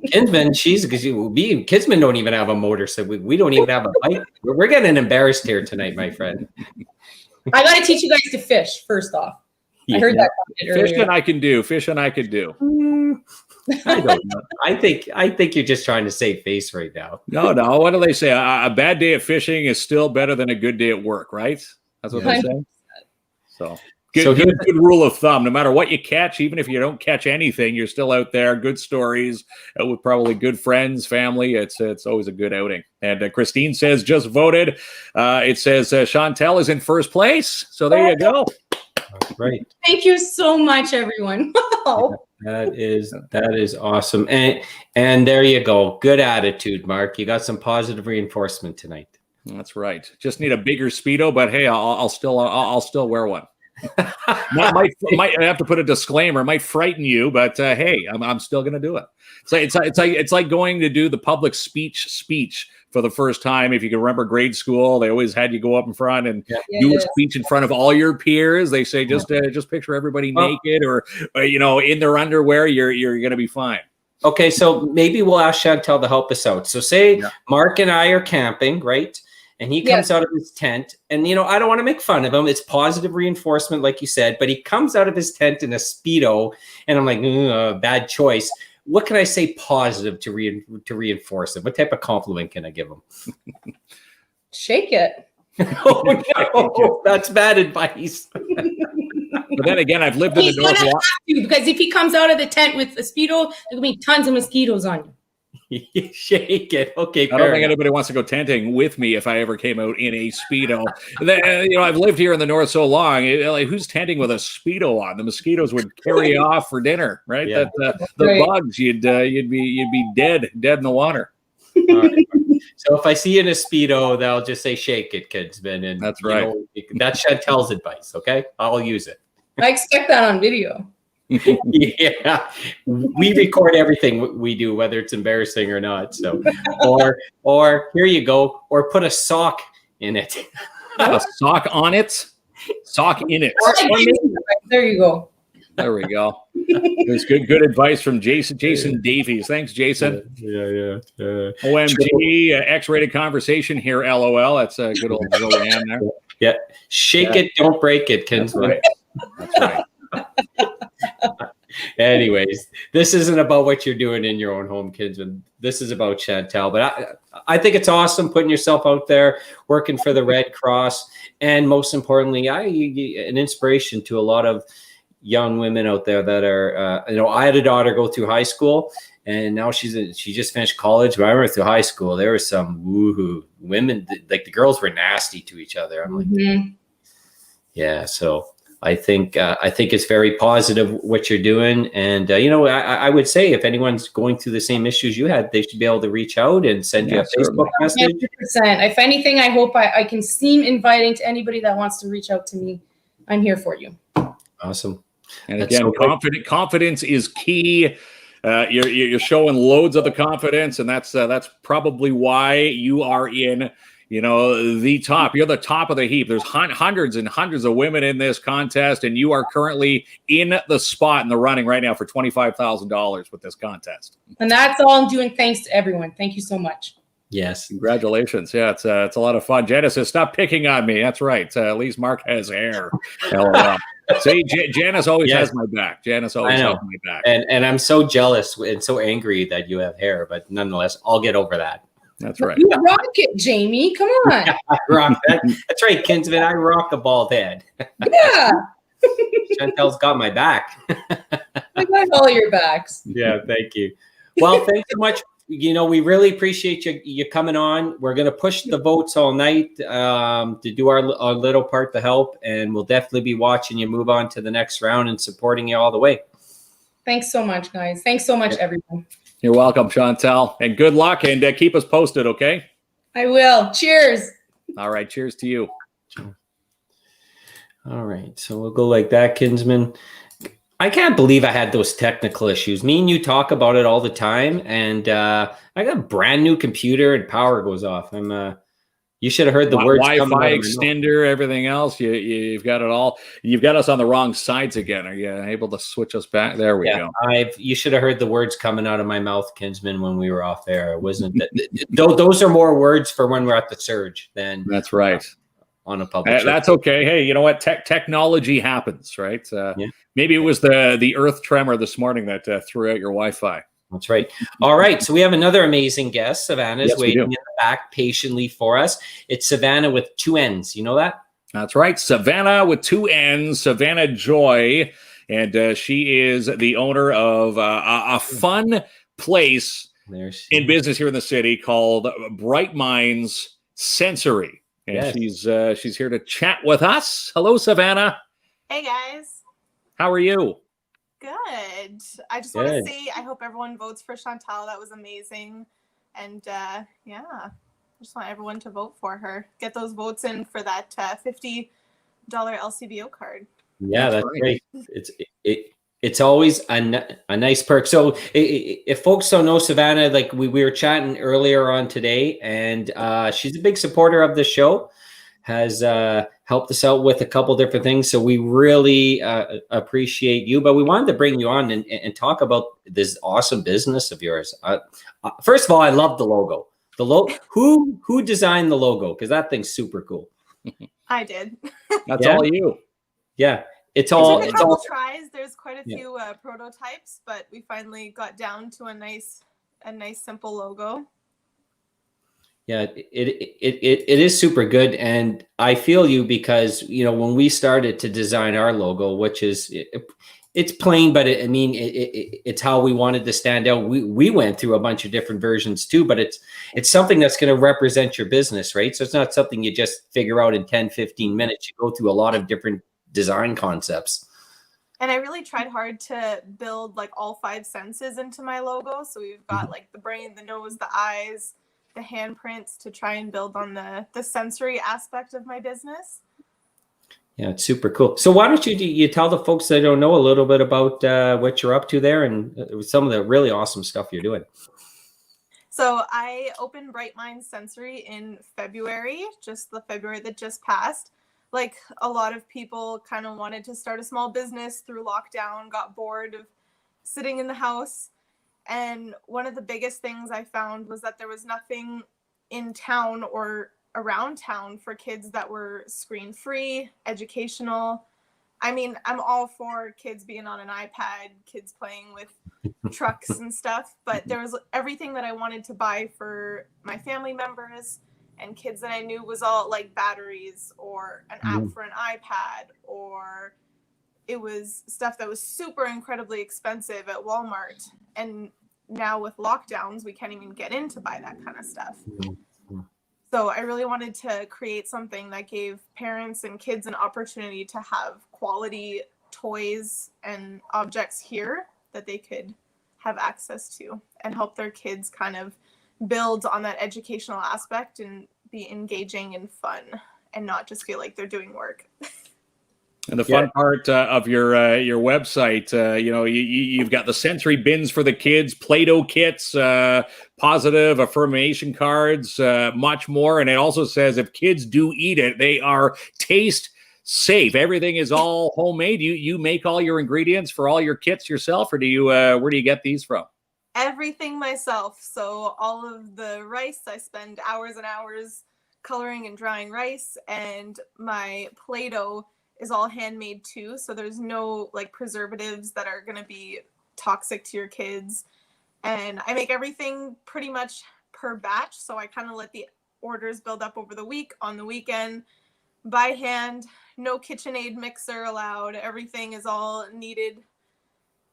Kinsman, Kinsman don't even have a motorcycle. We don't even have a bike. We're getting embarrassed here tonight, my friend. I got to teach you guys to fish first off. I heard that. Fishing I can do. I don't know. I think you're just trying to save face right now. No. What do they say? A bad day at fishing is still better than a good day at work, right? That's what they say. So good rule of thumb. No matter what you catch, even if you don't catch anything, you're still out there. Good stories with probably good friends, family. It's always a good outing. And Christine says, just voted. It says Chantal is in first place. So there you go. Right. Thank you so much, everyone. Wow. That is awesome. And there you go. Good attitude, Mark. You got some positive reinforcement tonight. That's right. Just need a bigger Speedo, but hey, I'll still wear one. might have to put a disclaimer. It might frighten you, but hey, I'm still going to do it. So it's like going to do the public speech for the first time. If you can remember grade school, they always had you go up in front and do a speech in front of all your peers. They say just picture everybody naked or in their underwear. You're going to be fine. Okay, so maybe we'll ask Chantal to help us out. So say Mark and I are camping, right? And he comes out of his tent, and I don't want to make fun of him. It's positive reinforcement, like you said, but he comes out of his tent in a Speedo, and I'm like, bad choice. What can I say positive to reinforce it? What type of compliment can I give him? Shake it. Oh no, that's bad advice. But then again, I've lived in the North. Because if he comes out of the tent with a Speedo, there'll be tons of mosquitoes on you. Shake it. Okay. I don't think anybody wants to go tenting with me if I ever came out in a Speedo. I've lived here in the North so long. Who's tenting with a Speedo on? The mosquitoes would carry off for dinner, right? Yeah. The bugs, you'd be dead in the water. All right. So if I see you in a Speedo, they'll just say "shake it, kidsman," and that's right. That's Chantal's advice. Okay, I'll use it. I expect that on video. Yeah, we record everything we do, whether it's embarrassing or not. So, or here you go, or put a sock in it. A sock on it, sock in it. There you go. There we go. There's good advice from Jason Davies. Thanks, Jason. Yeah. OMG, X-rated conversation here. LOL. That's a good old Joanne there. Yeah. Shake it, don't break it, Kinsman. That's right. Anyways, this isn't about what you're doing in your own home, Kinsman. This is about Chantal. But I think it's awesome putting yourself out there, working for the Red Cross, and most importantly, an inspiration to a lot of young women out there that are, I had a daughter go through high school, and now she just finished college. But I remember through high school, there were some woohoo women, like the girls were nasty to each other. I'm like, yeah. So I think it's very positive what you're doing. And, I would say if anyone's going through the same issues you had, they should be able to reach out and send you a Facebook message. 100%. If anything, I hope I can seem inviting to anybody that wants to reach out to me. I'm here for you. Awesome. And again, confidence is key. You're showing loads of the confidence, and that's probably why you are in, the top. You're the top of the heap. There's hundreds and hundreds of women in this contest, and you are currently in the spot in the running right now for $25,000 with this contest. And that's all I'm doing. Thanks to everyone. Thank you so much. Yes. Congratulations. Yeah, it's a lot of fun. Janice says, stop picking on me. That's right. At least Mark has hair. See, Janice always has my back. Janice always has my back. And I'm so jealous and so angry that you have hair, but nonetheless, I'll get over that. That's right. You rock it, Jamie. Come on. I rock that. That's right, Kinsman. I rock a bald head. Yeah. Chantal's got my back. I got all your backs. Yeah, thank you. Well, thanks so much. We really appreciate you coming on. We're going to push the votes all night to do our little part to help, and we'll definitely be watching you move on to the next round and supporting you all the way. Thanks so much, guys. Thanks so much, everyone. You're welcome, Chantal, and good luck, and keep us posted, okay? I will. Cheers. All right. Cheers to you. All right. So we'll go like that, Kinsman. I can't believe I had those technical issues. Me and you talk about it all the time, and I got a brand new computer and power goes off. You should have heard the words. Wi-Fi extender, everything else. You've got it all. You've got us on the wrong sides again. Are you able to switch us back? There we go. You should have heard the words coming out of my mouth, Kinsman, when we were off air. It wasn't that. Those are more words for when we're at the surge. Then that's right. on a public show. That's okay. Hey, you know what? Technology happens, right? Yeah. Maybe it was the earth tremor this morning that threw out your Wi-Fi. That's right. All right. So we have another amazing guest. Savannah's Yes, we waiting do. in the back patiently for us. It's Savannah with 2 N's. You know that? That's right. Savannah with 2 N's, Savannah Joy. And she is the owner of a fun place in business here in the city called Bright Minds Sensory. And Yes. she's here to chat with us. Hello, Savannah. Hey guys. How are you? Good. I just want to say I hope everyone votes for Chantal. That was amazing. And yeah, I just want everyone to vote for her. Get those votes in for that $50 LCBO card. Yeah, that's great. It's always a nice perk. So if folks don't know Savannah, like we were chatting earlier on today, and she's a big supporter of the show, has helped us out with a couple different things. So we really appreciate you. But we wanted to bring you on and talk about this awesome business of yours. First of all, I love the logo. Who designed the logo? Because that thing's super cool. I did. That's all you. Yeah. It took a couple tries. There's quite a few prototypes, but we finally got down to a nice simple logo. Yeah, it is super good, and I feel you because when we started to design our logo, which is it's plain, but it's how we wanted to stand out. We went through a bunch of different versions too, but it's something that's going to represent your business, right? So it's not something you just figure out in 10-15 minutes. You go through a lot of different design concepts. And I really tried hard to build like all 5 senses into my logo. So we've got like the brain, the nose, the eyes, the handprints to try and build on the sensory aspect of my business. Yeah, it's super cool. So why don't you tell the folks that don't know a little bit about what you're up to there and some of the really awesome stuff you're doing. So I opened Bright Minds Sensory in February, just the February that just passed. Like a lot of people kind of wanted to start a small business through lockdown, got bored of sitting in the house. And one of the biggest things I found was that there was nothing in town or around town for kids that were screen-free, educational. I mean, I'm all for kids being on an iPad, kids playing with trucks and stuff, but there was everything that I wanted to buy for my family members and kids that I knew was all like batteries or an app for an iPad, or it was stuff that was super incredibly expensive at Walmart. And now with lockdowns, we can't even get in to buy that kind of stuff. So I really wanted to create something that gave parents and kids an opportunity to have quality toys and objects here that they could have access to and help their kids kind of build on that educational aspect and be engaging and fun and not just feel like they're doing work. And the fun part of your website, you've got the sensory bins for the kids, Play-Doh kits, positive affirmation cards, much more. And it also says if kids do eat it, they are taste safe. Everything is all homemade. You make all your ingredients for all your kits yourself, or do you? Where do you get these from? Everything myself. So all of the rice, I spend hours and hours coloring and drying rice, and my Play-Doh is all handmade too. So there's no like preservatives that are going to be toxic to your kids. And I make everything pretty much per batch. So I kind of let the orders build up over the week, on the weekend, by hand. No KitchenAid mixer allowed. Everything is all kneaded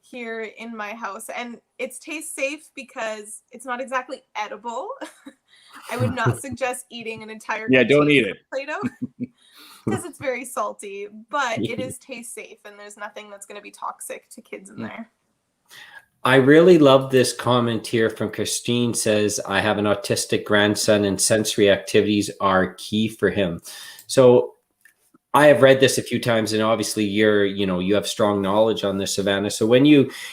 here in my house, and it's taste safe because it's not exactly edible. I would not suggest eating an entire don't eat it Play-Doh because it's very salty, but it is taste safe and there's nothing that's going to be toxic to kids in there. I really love this comment here from Christine. Says, I have an autistic grandson and sensory activities are key for him. So I have read this a few times, and obviously you have strong knowledge on this, Savannah. So when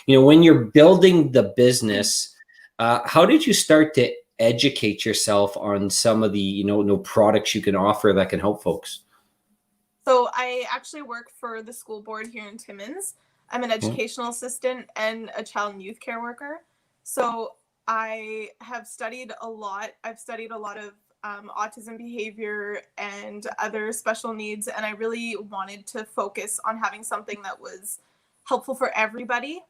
when you're building the business, how did you start to educate yourself on some of the products you can offer that can help folks? So I actually work for the school board here in Timmins. I'm an educational assistant and a child and youth care worker. So I have studied a lot. I've studied a lot of autism behavior and other special needs. And I really wanted to focus on having something that was helpful for everybody.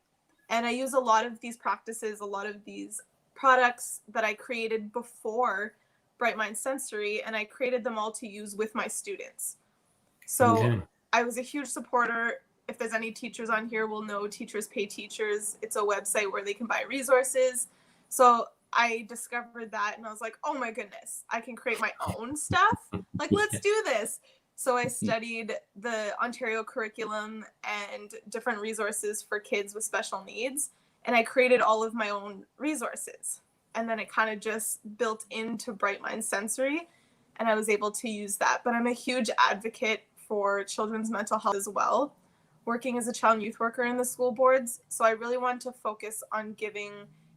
And I use a lot of these practices, a lot of these products that I created before Bright Mind Sensory, and I created them all to use with my students. So I was a huge supporter. If there's any teachers on here, will know Teachers Pay Teachers. It's a website where they can buy resources. So I discovered that and I was like, oh my goodness, I can create my own stuff. Like, let's do this. So I studied the Ontario curriculum and different resources for kids with special needs. And I created all of my own resources. And then it kind of just built into Bright Mind Sensory. And I was able to use that. But I'm a huge advocate for children's mental health as well, working as a child and youth worker in the school boards. So I really want to focus on giving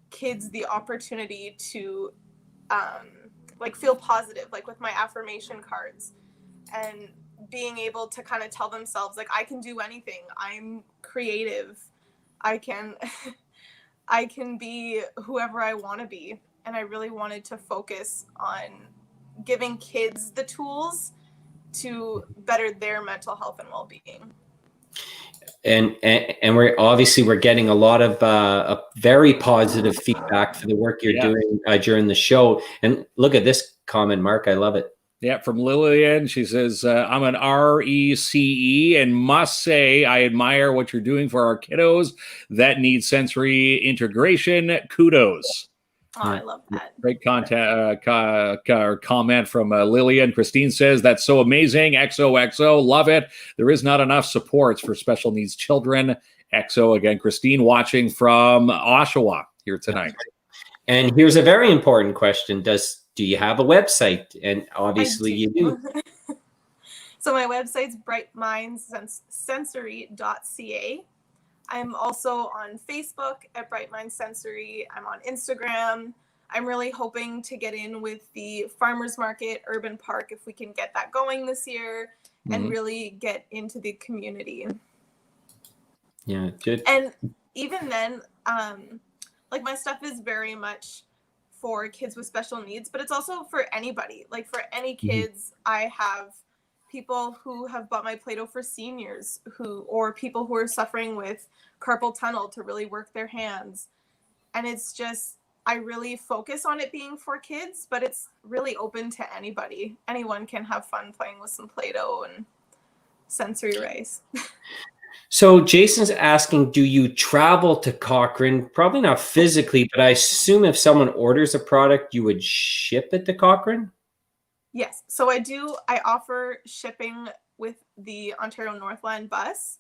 kids the opportunity to like feel positive, like with my affirmation cards, and being able to kind of tell themselves, like, I can do anything. I'm creative. I can I can be whoever I want to be. And I really wanted to focus on giving kids the tools to better their mental health and well-being. And we're getting a lot of very positive feedback for the work you're doing during the show. And look at this comment, Mark. I love it. Yeah, from Lillian. She says, I'm an RECE and must say I admire what you're doing for our kiddos that need sensory integration. Kudos. Oh, I love that. Great comment from Lillian. Christine says, that's so amazing. XOXO, love it. There is not enough supports for special needs children. XO again. Christine watching from Oshawa here tonight. And here's a very important question. Do you have a website? And obviously you do. So my website's brightmindsensory.ca. I'm also on Facebook at Bright Mind Sensory. I'm on Instagram. I'm really hoping to get in with the Farmers Market Urban Park if we can get that going this year and really get into the community. Yeah, good. And even then, like, my stuff is very much for kids with special needs, but it's also for anybody. Like, for any kids, I have people who have bought my Play-Doh for seniors, or people who are suffering with carpal tunnel to really work their hands. And it's just, I really focus on it being for kids, but it's really open to anybody. Anyone can have fun playing with some Play-Doh and sensory rice. So Jason's asking, do you travel to Cochrane? Probably not physically, but I assume if someone orders a product, you would ship it to Cochrane? Yes. So I do. I offer shipping with the Ontario Northland bus.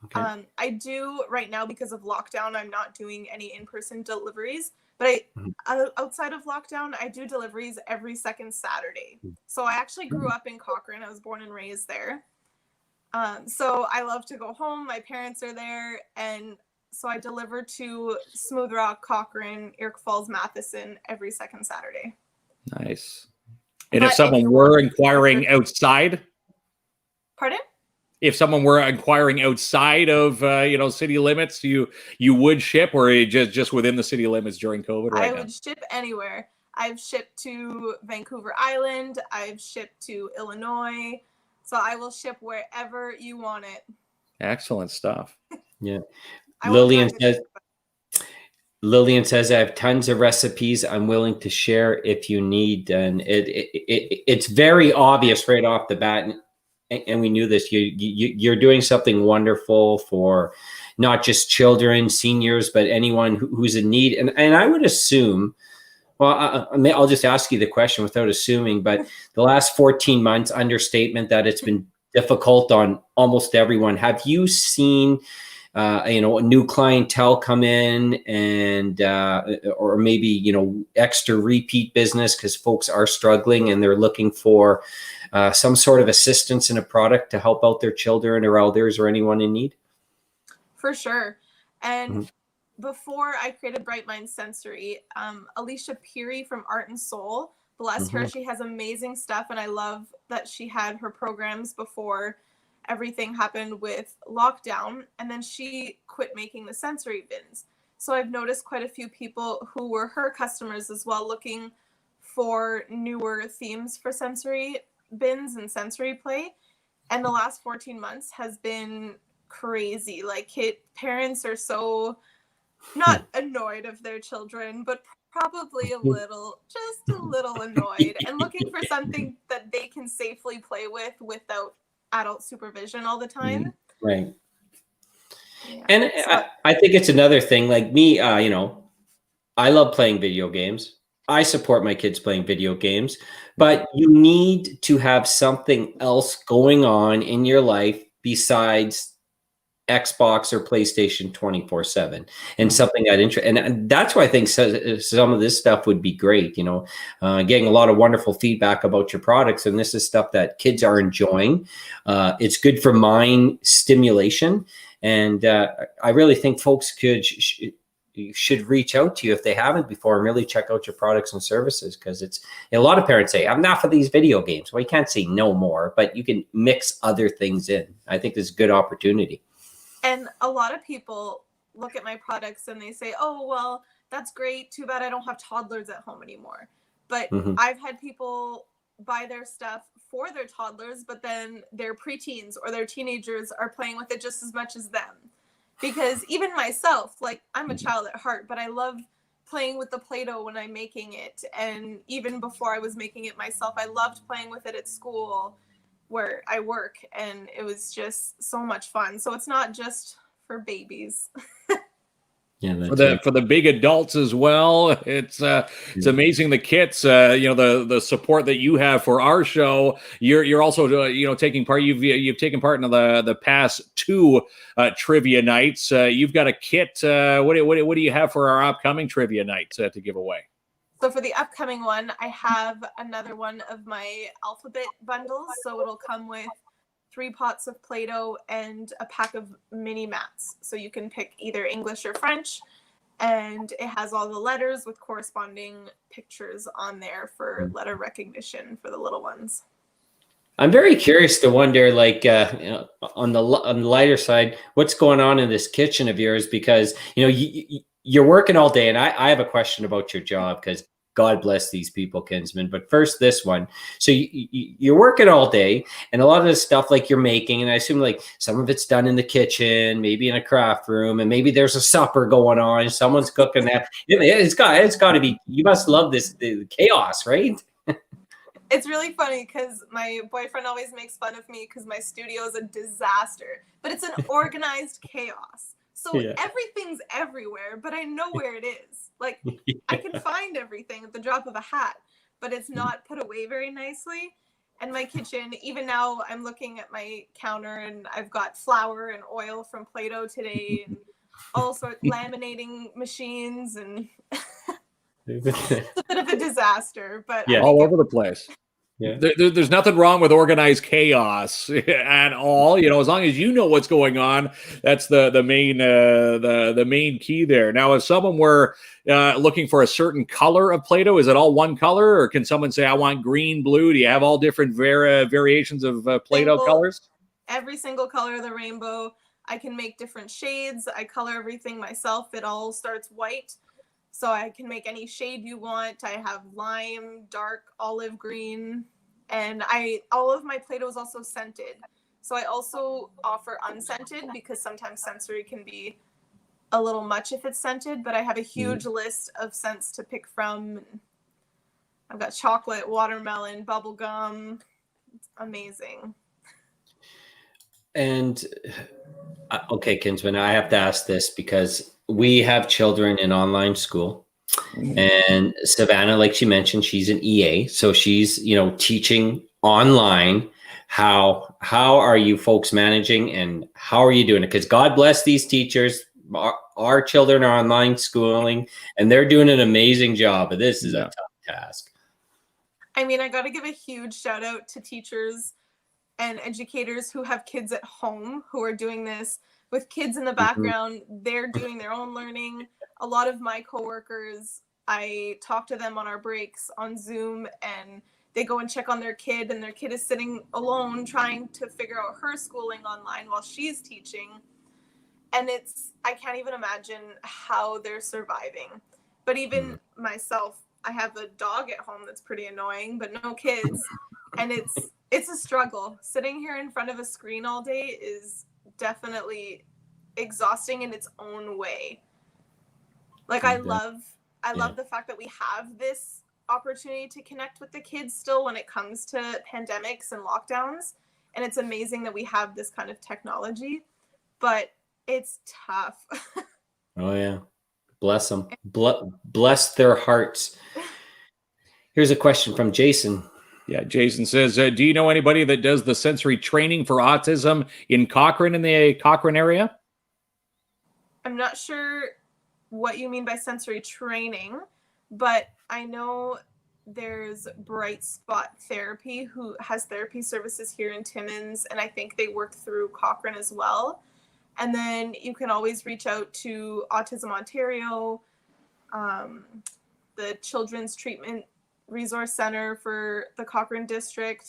Okay. I do right now because of lockdown. I'm not doing any in-person deliveries, but outside of lockdown, I do deliveries every second Saturday. So I actually grew up in Cochrane. I was born and raised there. So I love to go home. My parents are there. And so I deliver to Smooth Rock, Cochrane, Irk Falls, Matheson every second Saturday. Nice. And if someone were inquiring outside? Pardon? If someone were inquiring outside of, city limits, you would ship, or just within the city limits during COVID right now? I would ship anywhere. I've shipped to Vancouver Island. I've shipped to Illinois. So I will ship wherever you want it. Excellent stuff. Yeah. Lillian says, I have tons of recipes I'm willing to share if you need. And it's very obvious right off the bat. And we knew this, you're doing something wonderful for not just children, seniors, but anyone who's in need. And I would assume, well, I'll just ask you the question without assuming, but the last 14 months, understatement, that it's been difficult on almost everyone. Have you seen a new clientele come in and or maybe extra repeat business because folks are struggling and they're looking for some sort of assistance in a product to help out their children or elders or anyone in need? For sure. And before I created Bright Mind Sensory, Alicia Peary from Art and Soul, bless her, she has amazing stuff, and I love that she had her programs before everything happened with lockdown, and then she quit making the sensory bins. So I've noticed quite a few people who were her customers as well looking for newer themes for sensory bins and sensory play. And the last 14 months has been crazy. Like parents are so not annoyed of their children, but probably just a little annoyed and looking for something that they can safely play with without adult supervision all the time. Right. Yeah. And I think it's another thing, like me, you know, I love playing video games. I support my kids playing video games, but you need to have something else going on in your life besides Xbox or PlayStation 24/7, and something that and that's why I think some of this stuff would be great. You know, getting a lot of wonderful feedback about your products, and this is stuff that kids are enjoying. It's good for mind stimulation, and I really think folks should reach out to you if they haven't before and really check out your products and services, because it's a lot of parents say, "I'm enough of these video games." Well, you can't say no more, but you can mix other things in. I think this is a good opportunity. And a lot of people look at my products and they say, "Oh, well, that's great. Too bad I don't have toddlers at home anymore." But I've had people buy their stuff for their toddlers, but then their preteens or their teenagers are playing with it just as much as them. Because even myself, like, I'm a child at heart, but I love playing with the Play-Doh when I'm making it. And even before I was making it myself, I loved playing with it at school where I work, and it was just so much fun. So it's not just for babies. Yeah, for the big adults as well. It's amazing the kits. You know, the support that you have for our show. You're also you know, taking part. You've taken part in the past 2 trivia nights. You've got a kit. What do you have for our upcoming trivia night to give away? So for the upcoming one, I have another one of my alphabet bundles. So it'll come with 3 pots of Play-Doh and a pack of mini mats. So you can pick either English or French. And it has all the letters with corresponding pictures on there for letter recognition for the little ones. I'm very curious to wonder, like, you know, on the lighter side, what's going on in this kitchen of yours? Because, you know, you're working all day, and I have a question about your job, because God bless these people, Kinsman. But first, this one. So you're working all day, and a lot of the stuff like you're making, and I assume like some of it's done in the kitchen, maybe in a craft room, and maybe there's a supper going on. Someone's cooking that. It's got to be. You must love the chaos, right? It's really funny because my boyfriend always makes fun of me because my studio is a disaster, but it's an organized chaos. So everything's everywhere, but I know where it is. Like, I can find everything at the drop of a hat, but it's not put away very nicely. And my kitchen, even now, I'm looking at my counter and I've got flour and oil from Play-Doh today and all sorts laminating machines, and it's a bit of a disaster, but all over the place. Yeah. There's nothing wrong with organized chaos at all. You know, as long as you know what's going on, that's the main key there. Now, if someone were looking for a certain color of Play-Doh, is it all one color, or can someone say, "I want green, blue"? Do you have all different variations of Play-Doh colors? Every single color of the rainbow. I can make different shades. I color everything myself. It all starts white. So I can make any shade you want. I have lime, dark, olive green, and all of my Play-Doh is also scented. So I also offer unscented because sometimes sensory can be a little much if it's scented, but I have a huge list of scents to pick from. I've got chocolate, watermelon, bubblegum. It's amazing. And okay, Kinsman, I have to ask this because we have children in online school, and Savannah, like she mentioned, she's an EA, so she's, you know, teaching online. How are you folks managing, and how are you doing it? Because God bless these teachers. Our children are online schooling, and they're doing an amazing job. But this is a tough task. I mean, I got to give a huge shout out to teachers and educators who have kids at home who are doing this. With kids in the background, they're doing their own learning. A lot of my coworkers, I talk to them on our breaks on Zoom, and they go and check on their kid, and their kid is sitting alone trying to figure out her schooling online while she's teaching. And I can't even imagine how they're surviving. But even myself, I have a dog at home that's pretty annoying, but no kids. And it's a struggle. Sitting here in front of a screen all day is definitely exhausting in its own way. Like I love the fact that we have this opportunity to connect with the kids still when it comes to pandemics and lockdowns. And it's amazing that we have this kind of technology, but it's tough. Oh yeah. Bless them. Bless their hearts. Here's a question from Jason. Yeah, Jason says, do you know anybody that does the sensory training for autism in Cochrane, in the Cochrane area? I'm not sure what you mean by sensory training, but I know there's Bright Spot Therapy who has therapy services here in Timmins, and I think they work through Cochrane as well. And then you can always reach out to Autism Ontario, the Children's Treatment Resource Center for the Cochrane District.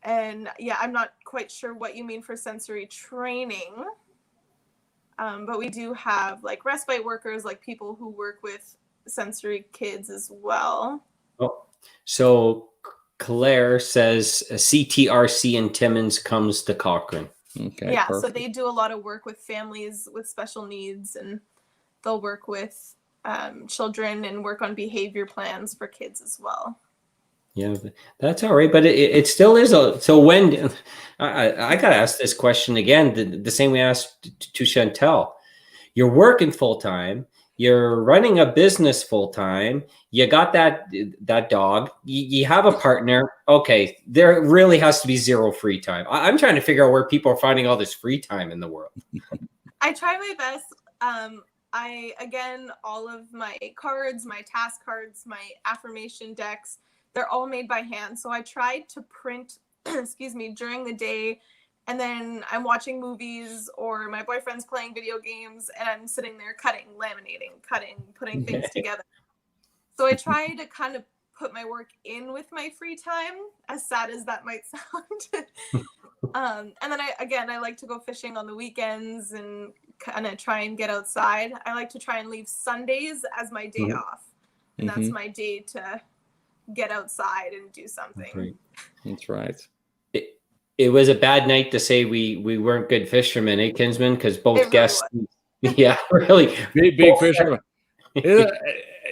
And yeah, I'm not quite sure what you mean for sensory training, but we do have like respite workers, like people who work with sensory kids as well. Oh, so Claire says CTRC in Timmins comes to Cochrane. Okay. Yeah, perfect. so they do a lot of work with families with special needs, and they'll work with children and work on behavior plans for kids as well. Yeah, that's all right, but it still is so when I gotta ask this question again, the same way I asked to Chantal. You're working full time, you're running a business full time, you got that dog, you have a partner. Okay, there really has to be zero free time. I'm trying to figure out where people are finding all this free time in the world. I try my best. Again, all of my cards, my task cards, my affirmation decks, they're all made by hand. So I tried to print, excuse me, during the day, and then I'm watching movies or my boyfriend's playing video games and I'm sitting there cutting, laminating, putting things together. So I try to kind of put my work in with my free time, as sad as that might sound. And then I like to go fishing on the weekends and kind of try and get outside. I like to try and leave Sundays as my day off. And that's my day to get outside and do something. That's right. It was a bad night to say we weren't good fishermen, eh, Kinsman? Because both guests, yeah, really big fishermen.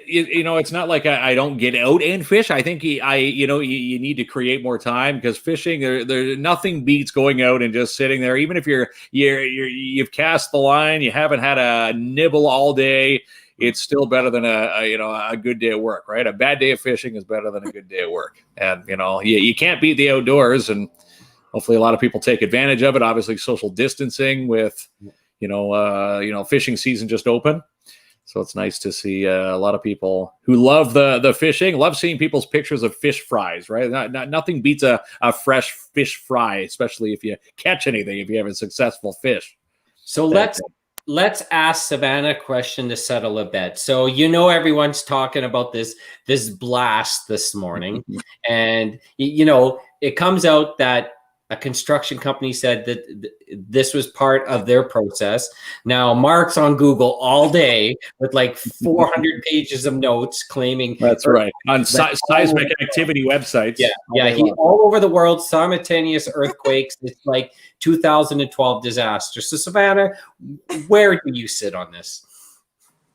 You know, it's not like I don't get out and fish. I think you need to create more time, because fishing, there nothing beats going out and just sitting there. Even if you've cast the line, you haven't had a nibble all day, it's still better than a good day of work, right? A bad day of fishing is better than a good day of work. And you can't beat the outdoors, and hopefully a lot of people take advantage of it. Obviously, social distancing with fishing season just open. So it's nice to see a lot of people who love the fishing, love seeing people's pictures of fish fries, right? Nothing beats a fresh fish fry, especially if you catch anything, if you have a successful fish. So let's ask Savannah a question to settle a bet. So everyone's talking about this blast this morning, and it comes out that a construction company said that this was part of their process. Now, Mark's on Google all day with like 400 pages of notes claiming. That's right. On seismic activity websites. Yeah. He all over the world, simultaneous earthquakes. It's like 2012 disaster. So, Savannah, where do you sit on this?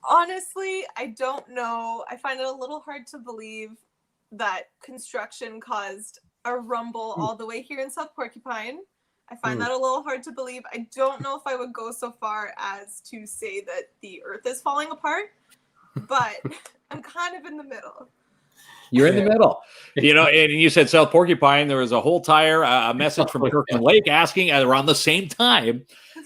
Honestly, I don't know. I find it a little hard to believe that construction caused a rumble all the way here in South Porcupine. I find that a little hard to believe. I don't know if I would go so far as to say that the earth is falling apart, but I'm kind of in the middle. You're in the middle, and you said South Porcupine. There was a whole a message from Kirkland Lake asking around the same time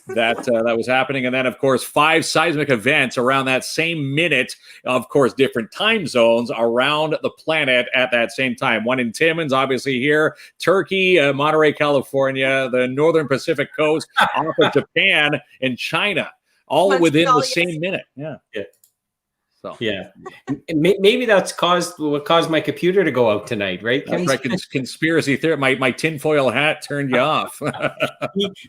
that was happening. And then, of course, 5 seismic events around that same minute, of course, different time zones around the planet at that same time. One in Timmins, obviously here, Turkey, Monterey, California, the Northern Pacific coast, off of Japan and China, all within the same minute. Yeah. So Yeah, maybe that's what caused my computer to go out tonight, right? that's right. Conspiracy theory. My tinfoil hat turned you off.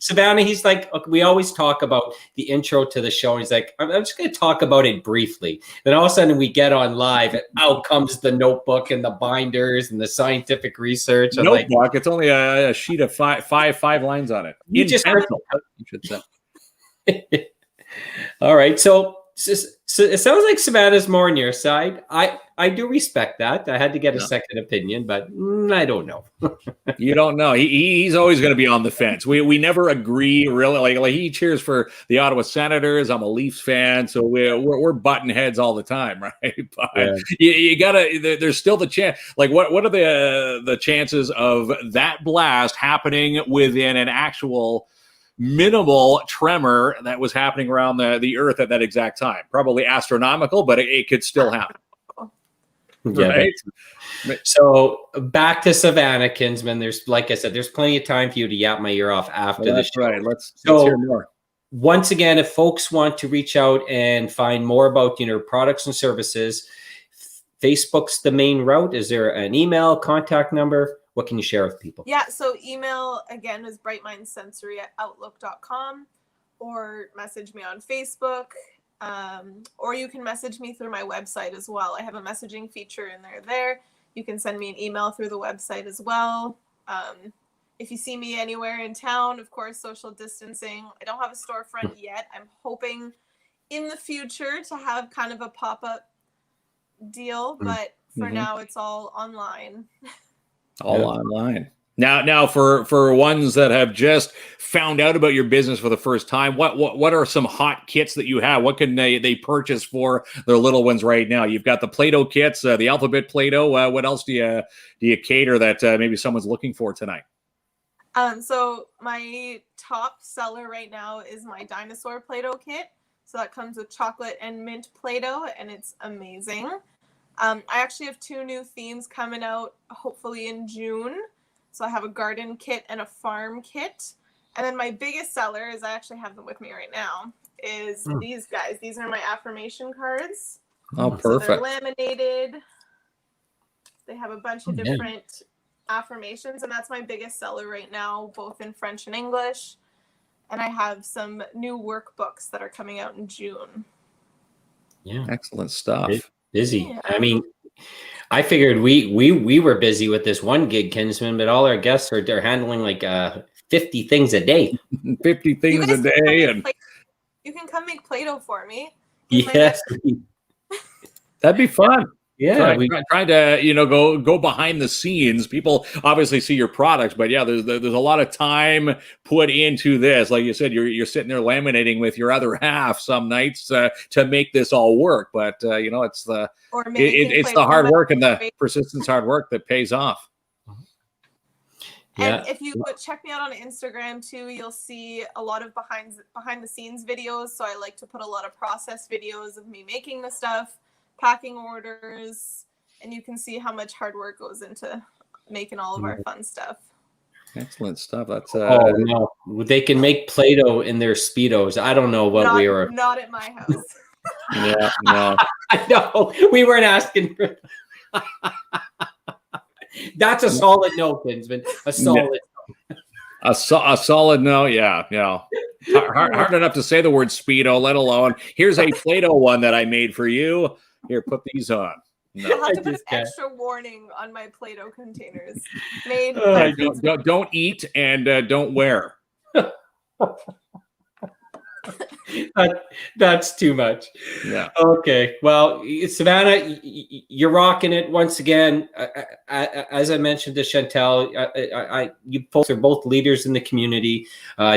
Savannah, he's like, we always talk about the intro to the show. And he's like, I'm just going to talk about it briefly. Then all of a sudden we get on live, and out comes the notebook and the binders and the scientific research. I'm Notebook. like, It's only a sheet of five lines on it. You just pencil, you should say. All right, so it sounds like Savannah's more on your side. I do respect that. I had to get a second opinion, but I don't know. You don't know. He's always going to be on the fence. We never agree really. Like he cheers for the Ottawa Senators. I'm a Leafs fan, so we're butting heads all the time, right? But you gotta. There's still the chance. Like what are the chances of that blast happening within an actual minimal tremor that was happening around the earth at that exact time? Probably astronomical, but it could still happen. Right? So back to Savannah, Kinsman. There's, like I said, there's plenty of time for you to yap my ear off after the show. Right. Let's hear more. Once again, if folks want to reach out and find more about products and services, Facebook's the main route. Is there an email, contact number? What can you share with people? Yeah, so email again is brightmindsensory@outlook.com, or message me on Facebook, or you can message me through my website as well. I have a messaging feature in there. You can send me an email through the website as well. If you see me anywhere in town, of course, social distancing. I don't have a storefront yet. I'm hoping in the future to have kind of a pop-up deal, but for now it's all online. All online. Now for ones that have just found out about your business for the first time, what are some hot kits that you have? What can they purchase for their little ones right now? You've got the Play-Doh kits, the alphabet Play-Doh. What else do you cater that maybe someone's looking for tonight? So my top seller right now is my dinosaur Play-Doh kit. So that comes with chocolate and mint Play-Doh, and it's amazing. I actually have 2 new themes coming out, hopefully in June. So I have a garden kit and a farm kit. And then my biggest seller is, I actually have them with me right now, is these guys. These are my affirmation cards. Oh, perfect. So they're laminated. They have a bunch of different affirmations, and that's my biggest seller right now, both in French and English. And I have some new workbooks that are coming out in June. Yeah. Excellent stuff. Busy. Yeah. I mean, I figured we were busy with this one gig, Kinsman, but all our guests are handling like 50 things a day. 50 things a day, and you can come make Play-Doh for me. Yes, that'd be fun. Yeah, trying to go behind the scenes. People obviously see your products, but yeah, there's a lot of time put into this. Like you said, you're sitting there laminating with your other half some nights to make this all work. But it's the hard work and the persistence, hard work that pays off. And if you check me out on Instagram too, you'll see a lot of behind the scenes videos. So I like to put a lot of process videos of me making the stuff, packing orders, and you can see how much hard work goes into making all of our fun stuff. Excellent stuff. That's oh no, they can make Play-Doh in their Speedos. I don't know what we were. Not at my house. Yeah, no. I know we weren't asking for. That's a solid no, Kinsman. A solid. A solid no. Yeah. Hard enough to say the word Speedo, let alone here's a Play-Doh one that I made for you. Here, put these on. No. I'll have to put an extra warning on my Play-Doh containers. Made don't eat and don't wear. That's too much. Yeah. Okay. Well, Savannah, you're rocking it once again. As I mentioned to Chantal, you folks are both leaders in the community,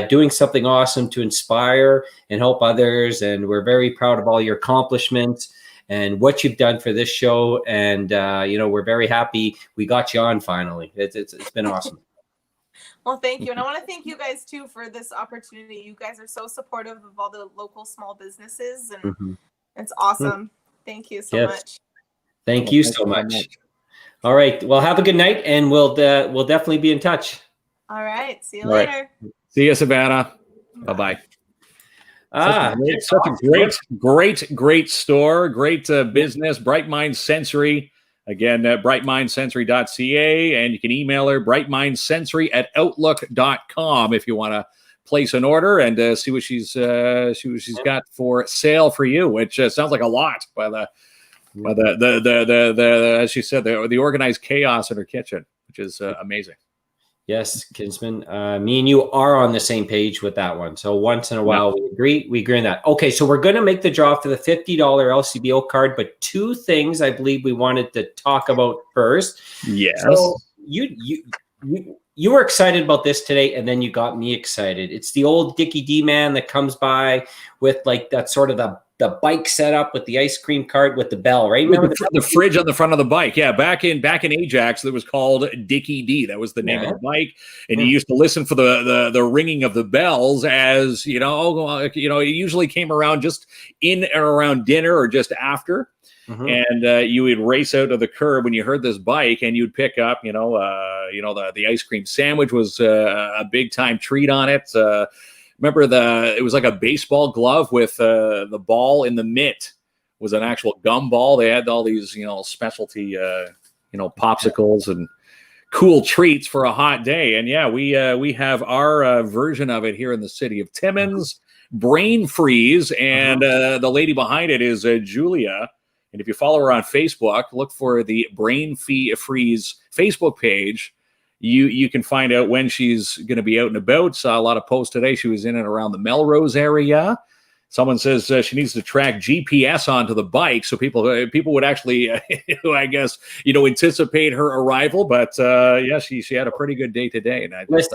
doing something awesome to inspire and help others. And we're very proud of all your accomplishments and what you've done for this show. And, we're very happy we got you on finally. It's been awesome. Well, thank you. And I want to thank you guys too for this opportunity. You guys are so supportive of all the local small businesses, and it's awesome. Thank you so much. Thank you so much. All right. Well, have a good night, and we'll definitely be in touch. All right. See you later. See you, Savannah. Bye-bye. Such a great store, great business. Bright Mind Sensory. Again, brightmindsensory.ca, and you can email her brightmindsensory@outlook.com if you want to place an order and see what she's got for sale for you, which sounds like a lot by the as she said, the organized chaos in her kitchen, which is amazing. Yes, Kinsman. Me and you are on the same page with that one. So once in a while, we agree on that. Okay, so we're going to make the draw for the $50 LCBO card, but two things I believe we wanted to talk about first. Yes. So you were excited about this today, and then you got me excited. It's the old Dickie D man that comes by with like that sort of the bike setup with the ice cream cart with the bell, right? Remember the fridge on the front of the bike? Yeah, back in Ajax, that was called Dickie D. That was the name of the bike, and you used to listen for the ringing of the bells as it usually came around just in and around dinner or just after. And you would race out to the curb when you heard this bike, and you'd pick up, the ice cream sandwich was a big time treat on it. Remember it was like a baseball glove with the ball in the mitt was an actual gum ball. They had all these, specialty, popsicles and cool treats for a hot day. And yeah, we have our version of it here in the city of Timmins, Brain Freeze, and the lady behind it is Julia. And if you follow her on Facebook, look for the Brain Freeze Facebook page. You can find out when she's going to be out and about. Saw a lot of posts today. She was in and around the Melrose area. Someone says she needs to track GPS onto the bike so people would actually, I guess, anticipate her arrival. But she had a pretty good day today. And that's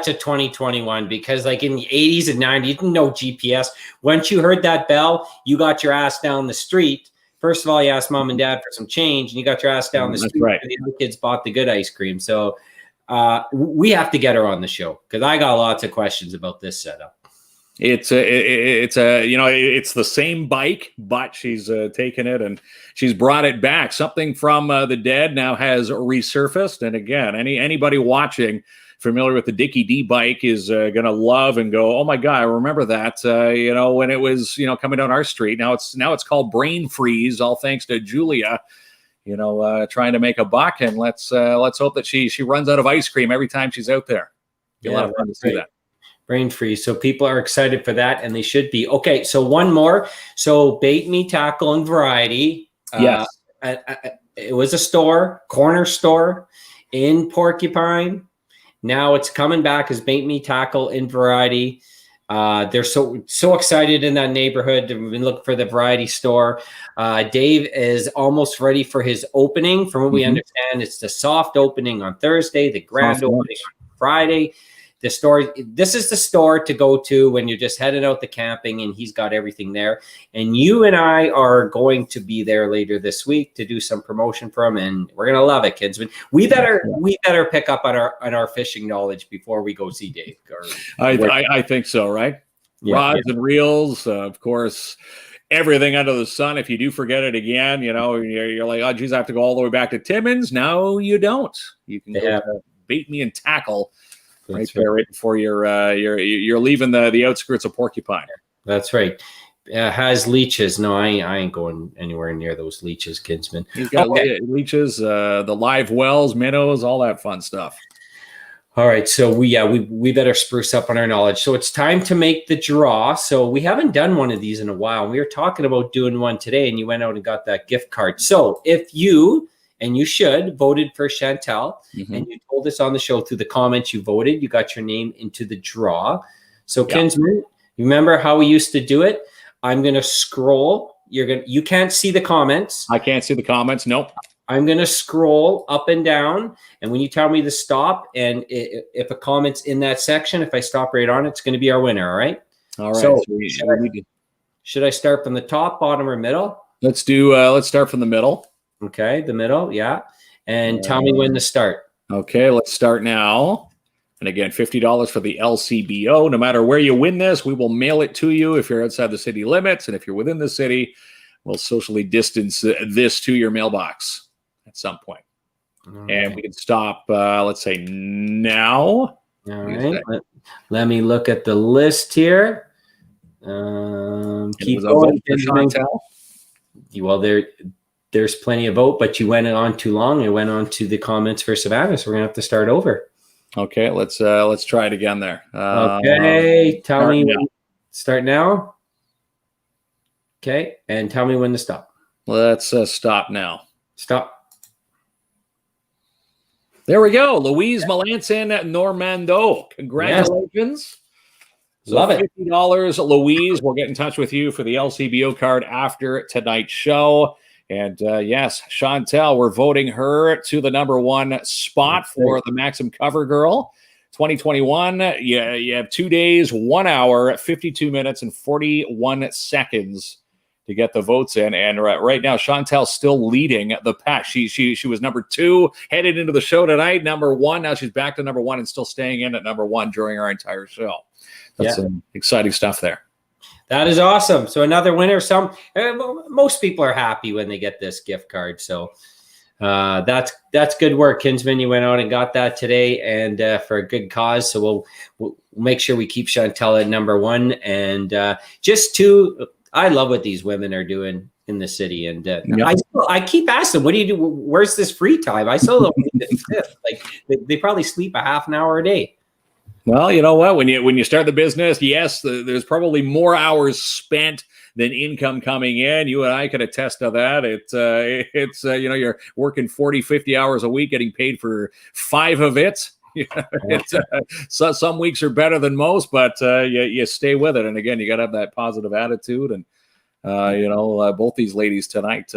a 2021 because like in the 80s and 90s, you didn't know GPS. Once you heard that bell, you got your ass down the street. First of all, you asked mom and dad for some change, and you got your ass down the street. Right. And the other kids bought the good ice cream. So we have to get her on the show because I got lots of questions about this setup. It's the same bike, but she's taken it and she's brought it back. Something from the dead now has resurfaced. And again, anybody watching familiar with the Dickie D bike is going to love and go, oh my God, I remember that, when it was, coming down our street. Now it's called Brain Freeze, all thanks to Julia, trying to make a buck. And let's hope that she runs out of ice cream every time she's out there. Be a lot of fun to see that. Brain Freeze. So people are excited for that, and they should be. Okay, so one more. So Bait Me, Tackle, and Variety. Yes. It was a corner store in Porcupine. Now it's coming back as Bait Me, Tackle, and Variety. They're so excited in that neighborhood. We've been looking for the variety store. Dave is almost ready for his opening. From what we understand, it's the soft opening on Thursday, the grand opening on Friday. This is the store to go to when you're just heading out the camping, and he's got everything there. And you and I are going to be there later this week to do some promotion for him, and we're gonna love it, kids. We better pick up on our fishing knowledge before we go see Dave. I think so, right? Yeah, rods and reels, of course. Everything under the sun. If you do forget it again, you're like, oh geez, I have to go all the way back to Timmins. No, you don't. You can go to Bait Me and Tackle. Right there, right before you're leaving the outskirts of Porcupine. That's right. Has leeches. No, I ain't going anywhere near those leeches, Kinsman. He's got leeches, the live wells, minnows, all that fun stuff. All right, so we better spruce up on our knowledge. So it's time to make the draw. So we haven't done one of these in a while. We were talking about doing one today, and you went out and got that gift card. So if you voted for Chantal, and you told us on the show through the comments you voted, you got your name into the draw. So Kinsman, you remember how we used to do it? I'm going to scroll. You can't see the comments. I can't see the comments. Nope. I'm going to scroll up and down. And when you tell me to stop, and if a comment's in that section, if I stop right on it, it's going to be our winner. All right. All right. So should I start from the top, bottom, or middle? Let's start from the middle. Okay, the middle, yeah. And tell me when to start. Okay, let's start now. And again, $50 for the LCBO. No matter where you win this, we will mail it to you if you're outside the city limits. And if you're within the city, we'll socially distance this to your mailbox at some point. And we can stop, let's say, now. All right. Let me look at the list here. Keep going, Chantal. Well, there's plenty of vote, but you went on too long. I went on to the comments for Savannah, so we're gonna have to start over. Okay, let's try it again there. Okay, tell me now. Start now. Okay, and tell me when to stop. Let's stop now. Stop. There we go. Louise Melanson Normando. Congratulations. Yes. So Love it. $50, Louise. We'll get in touch with you for the LCBO card after tonight's show. And yes, Chantal, we're voting her to the #1 spot for the Maxim Covergirl 2021. You have 2 days, 1 hour, 52 minutes, and 41 seconds to get the votes in. And right now, Chantal's still leading the pack. She was #2 headed into the show tonight, #1. Now she's back to #1 and still staying in at #1 during our entire show. That's some exciting stuff there. That is awesome. So another winner. Most people are happy when they get this gift card. So that's good work, Kinsman. You went out and got that today, and for a good cause. So we'll make sure we keep Chantal at #1. And I love what these women are doing in the city. And I keep asking, what do you do? Where's this free time? I still don't think it exists. Like they probably sleep a half an hour a day. Well, you know what? When you start the business, yes, there's probably more hours spent than income coming in. You and I could attest to that. It's you're working 40, 50 hours a week, getting paid for 5 of it. So some weeks are better than most, but you stay with it. And again, you got to have that positive attitude. And both these ladies tonight,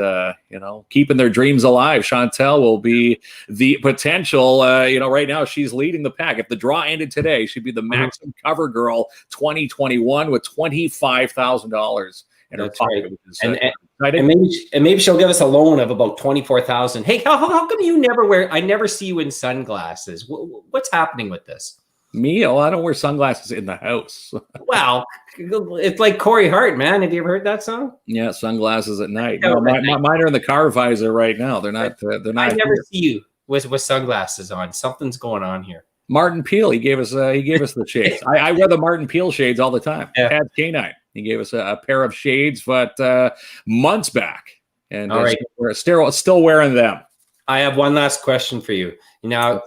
keeping their dreams alive. Chantal will be the potential. Right now she's leading the pack. If the draw ended today, she'd be the Maxim Covergirl 2021 with $25,000 in her pocket. Right. And maybe she'll give us a loan of about $24,000. Hey, how come you never wear? I never see you in sunglasses. What's happening with this? Me? Oh, I don't wear sunglasses in the house. Wow, it's like Corey Hart, man. Have you ever heard that song? Yeah, sunglasses at night. No, mine are in the car visor right now. They're not. They're not. I never see you with sunglasses on. Something's going on here. Martin Peel, he gave us the shades. I wear the Martin Peel shades all the time. Pat K9, he gave us a pair of shades, but months back, and all right, we're still wearing them. I have one last question for you. Now,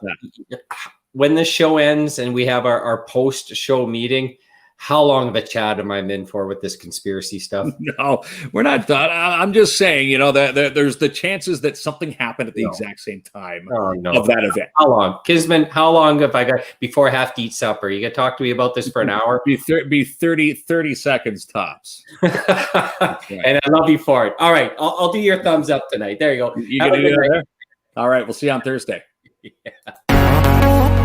when the show ends and we have our post-show meeting, how long of a chat am I in for with this conspiracy stuff? No, we're not done. I'm just saying, that there's the chances that something happened at the exact same time of that event. How long? Kisman, how long have I got before I have to eat supper? You got to talk to me about this for an hour? Be 30 seconds tops. And I love you for it. All right, I'll do your thumbs up tonight. There you go. You gonna do that? All right, we'll see you on Thursday. Yeah.